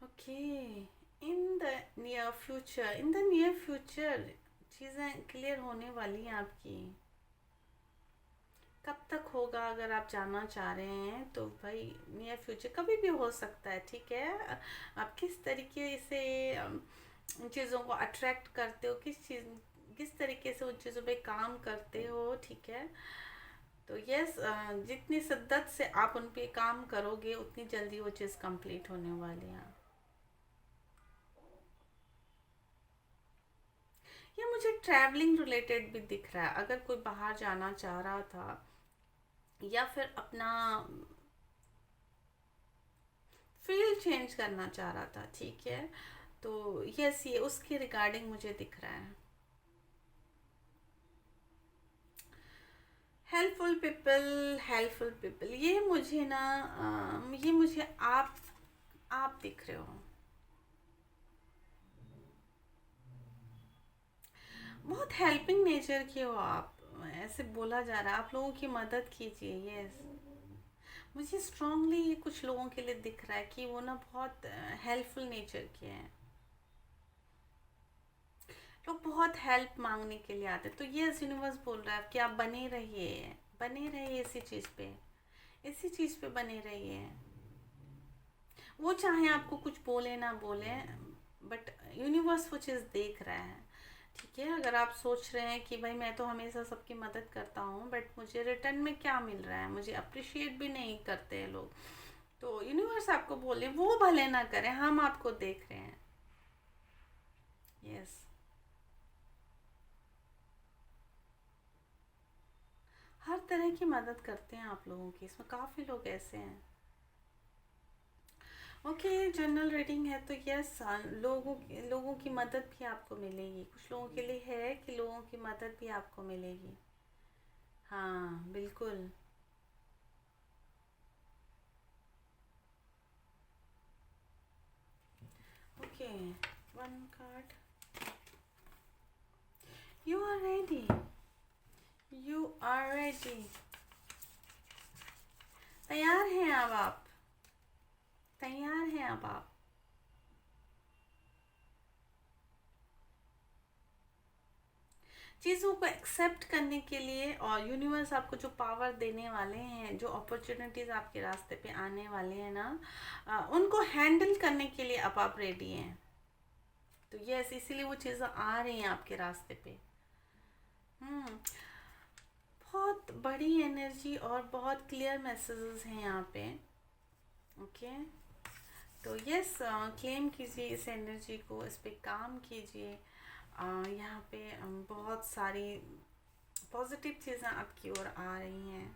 Okay. In the near future, in the near future चीज़ें क्लियर होने वाली हैं आपकी। कब तक होगा, अगर आप जानना चाह रहे हैं तो भाई नियर फ्यूचर कभी भी हो सकता है। ठीक है, आप किस तरीके से उन चीज़ों को अट्रैक्ट करते हो, किस तरीके से उन चीज़ों पे काम करते हो। ठीक है, तो यस, जितनी शिद्दत से आप उन पे काम करोगे, उतनी जल्दी वो चीज़ कंप्लीट होने वाली है। ये मुझे ट्रैवलिंग रिलेटेड भी दिख रहा है। अगर कोई बाहर जाना चाह रहा था, या फिर अपना फील्ड चेंज करना चाह रहा था, ठीक है, तो यस, ये उसके रिगार्डिंग मुझे दिख रहा है। हेल्पफुल पीपल, हेल्पफुल पीपल, ये मुझे ना ये मुझे आप दिख रहे हो। बहुत हेल्पिंग नेचर के हो आप, ऐसे बोला जा रहा है। आप लोगों की मदद कीजिए। यस, मुझे स्ट्रांगली ये कुछ लोगों के लिए दिख रहा है कि वो ना बहुत हेल्पफुल नेचर के हैं। लोग बहुत हेल्प मांगने के लिए आते हैं। तो ये यूनिवर्स बोल रहा है कि आप बने रहिए, बने रहिए इसी चीज़ पे, इसी चीज़ पे बने रहिए। वो चाहे आपको कुछ बोले ना बोले, बट यूनिवर्स वो चीज़ देख रहा है। ठीक है, अगर आप सोच रहे हैं कि भाई मैं तो हमेशा सबकी मदद करता हूँ, बट मुझे रिटर्न में क्या मिल रहा है, मुझे अप्रिशिएट भी नहीं करते हैं लोग, तो यूनिवर्स आपको बोले वो भले ना करें, हम आपको देख रहे हैं। यस, हर तरह की मदद करते हैं आप लोगों की, इसमें काफ़ी लोग ऐसे हैं। ओके, जनरल रीडिंग है तो यस, लोगों की मदद भी आपको मिलेगी। कुछ लोगों के लिए है कि लोगों की मदद भी आपको मिलेगी। हाँ बिल्कुल। Okay, one card. You are ready, you are ready. तैयार हैं अब आप, तैयार हैं अब आप। चीज़ों को एक्सेप्ट करने के लिए, और यूनिवर्स आपको जो पावर देने वाले हैं, जो अपॉर्चुनिटीज़ आपके रास्ते पे आने वाले हैं ना, उनको हैंडल करने के लिए अब आप रेडी हैं। तो यस, इसीलिए वो चीज़ें आ रही हैं आपके रास्ते पे। हम्म, बहुत बड़ी एनर्जी और बहुत क्लियर मैसेजेस हैं यहाँ पे। ओके, तो यस, क्लेम कीजिए इस एनर्जी को, इस पे काम कीजिए। यहाँ पे बहुत सारी पॉजिटिव चीज़ें आपकी ओर आ रही हैं।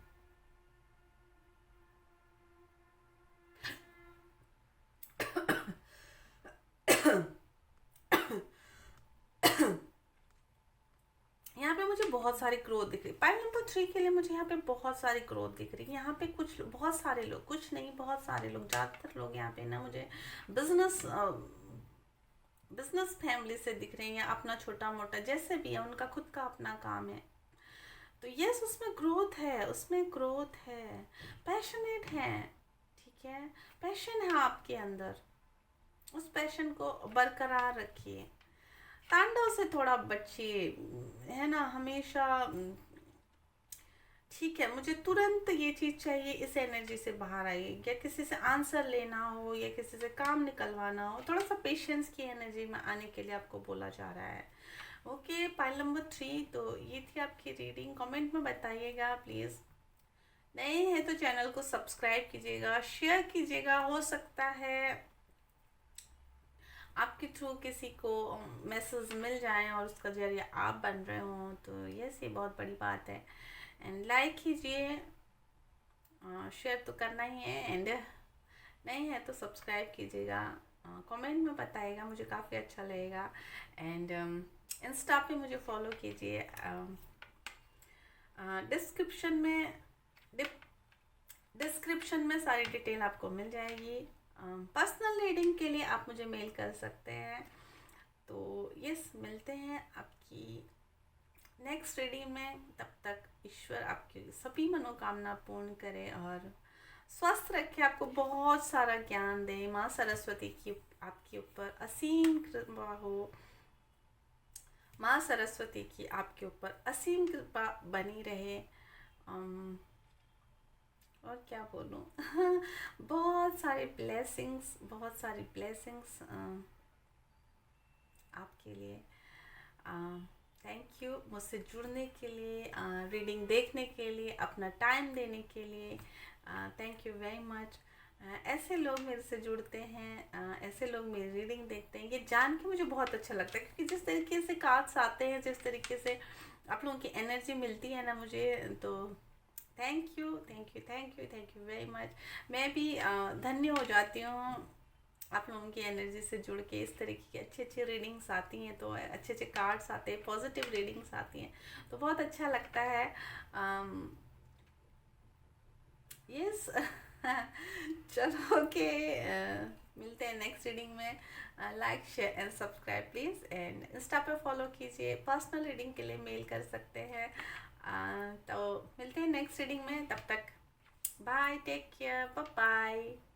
यहाँ पे मुझे बहुत सारी ग्रोथ दिख रही है। पाइल नंबर 3 के लिए मुझे यहाँ पे बहुत सारी ग्रोथ दिख रही है। यहाँ पे बहुत सारे लोग, कुछ नहीं, बहुत सारे लोग, ज़्यादातर लोग यहाँ पे ना मुझे बिजनेस बिजनेस फैमिली से दिख रहे हैं, या अपना छोटा मोटा जैसे भी है, उनका खुद का अपना काम है। तो यस, उसमें ग्रोथ है, उसमें ग्रोथ है, पैशनेट है, ठीक है, पैशन है आपके अंदर, उस पैशन को बरकरार रखिए, तांडव से थोड़ा बचिए, है ना, हमेशा ठीक है मुझे तुरंत ये चीज़ चाहिए, इस एनर्जी से बाहर आइए, या किसी से आंसर लेना हो या किसी से काम निकलवाना हो, थोड़ा सा पेशेंस की एनर्जी में आने के लिए आपको बोला जा रहा है। ओके, पाइल नंबर 3, तो ये थी आपकी रीडिंग। कमेंट में बताइएगा प्लीज़। नए हैं तो चैनल को सब्सक्राइब कीजिएगा, शेयर कीजिएगा, हो सकता है आपके थ्रू किसी को मैसेज मिल जाए और उसका जरिए आप बन रहे हो, तो यस ये बहुत बड़ी बात है। एंड लाइक कीजिए, शेयर तो करना ही है, एंड नहीं है तो सब्सक्राइब कीजिएगा, कमेंट में बताइएगा, मुझे काफ़ी अच्छा लगेगा। एंड इंस्टा पे मुझे फॉलो कीजिए, डिस्क्रिप्शन में डिस्क्रिप्शन में सारी डिटेल आपको मिल जाएगी। पर्सनल रीडिंग के लिए आप मुझे मेल कर सकते हैं। तो यस, मिलते हैं आपकी नेक्स्ट रीडिंग में। तब तक ईश्वर आपकी सभी मनोकामना पूर्ण करे और स्वस्थ रखे, आपको बहुत सारा ज्ञान दे। माँ सरस्वती की आपके ऊपर असीम कृपा हो, माँ सरस्वती की आपके ऊपर असीम कृपा बनी रहे। और क्या बोलूँ बहुत सारे ब्लेसिंग्स, बहुत सारी ब्लेसिंग्स आपके लिए। थैंक यू मुझसे जुड़ने के लिए, रीडिंग देखने के लिए, अपना टाइम देने के लिए। Thank you very much. ऐसे लोग मेरे से जुड़ते हैं, ऐसे लोग मेरी रीडिंग देखते हैं, ये जान के मुझे बहुत अच्छा लगता है, क्योंकि जिस तरीके से कार्ड्स आते हैं, जिस तरीके से आप लोगों की एनर्जी मिलती है ना मुझे, तो thank you thank you thank you thank you very much. मैं भी धन्य हो जाती हूँ आप लोगों की एनर्जी से जुड़ के। इस तरीके की अच्छी अच्छी रीडिंग्स आती हैं, तो अच्छे अच्छे कार्ड्स आते हैं, पॉजिटिव रीडिंग्स आती हैं, तो बहुत अच्छा लगता है। यस चलो ओके, मिलते हैं नेक्स्ट रीडिंग में। Like share and subscribe please, and Insta पे फॉलो कीजिए, पर्सनल रीडिंग के लिए मेल कर सकते हैं। तो मिलते हैं नेक्स्ट रीडिंग में, तब तक bye, take care, bye bye.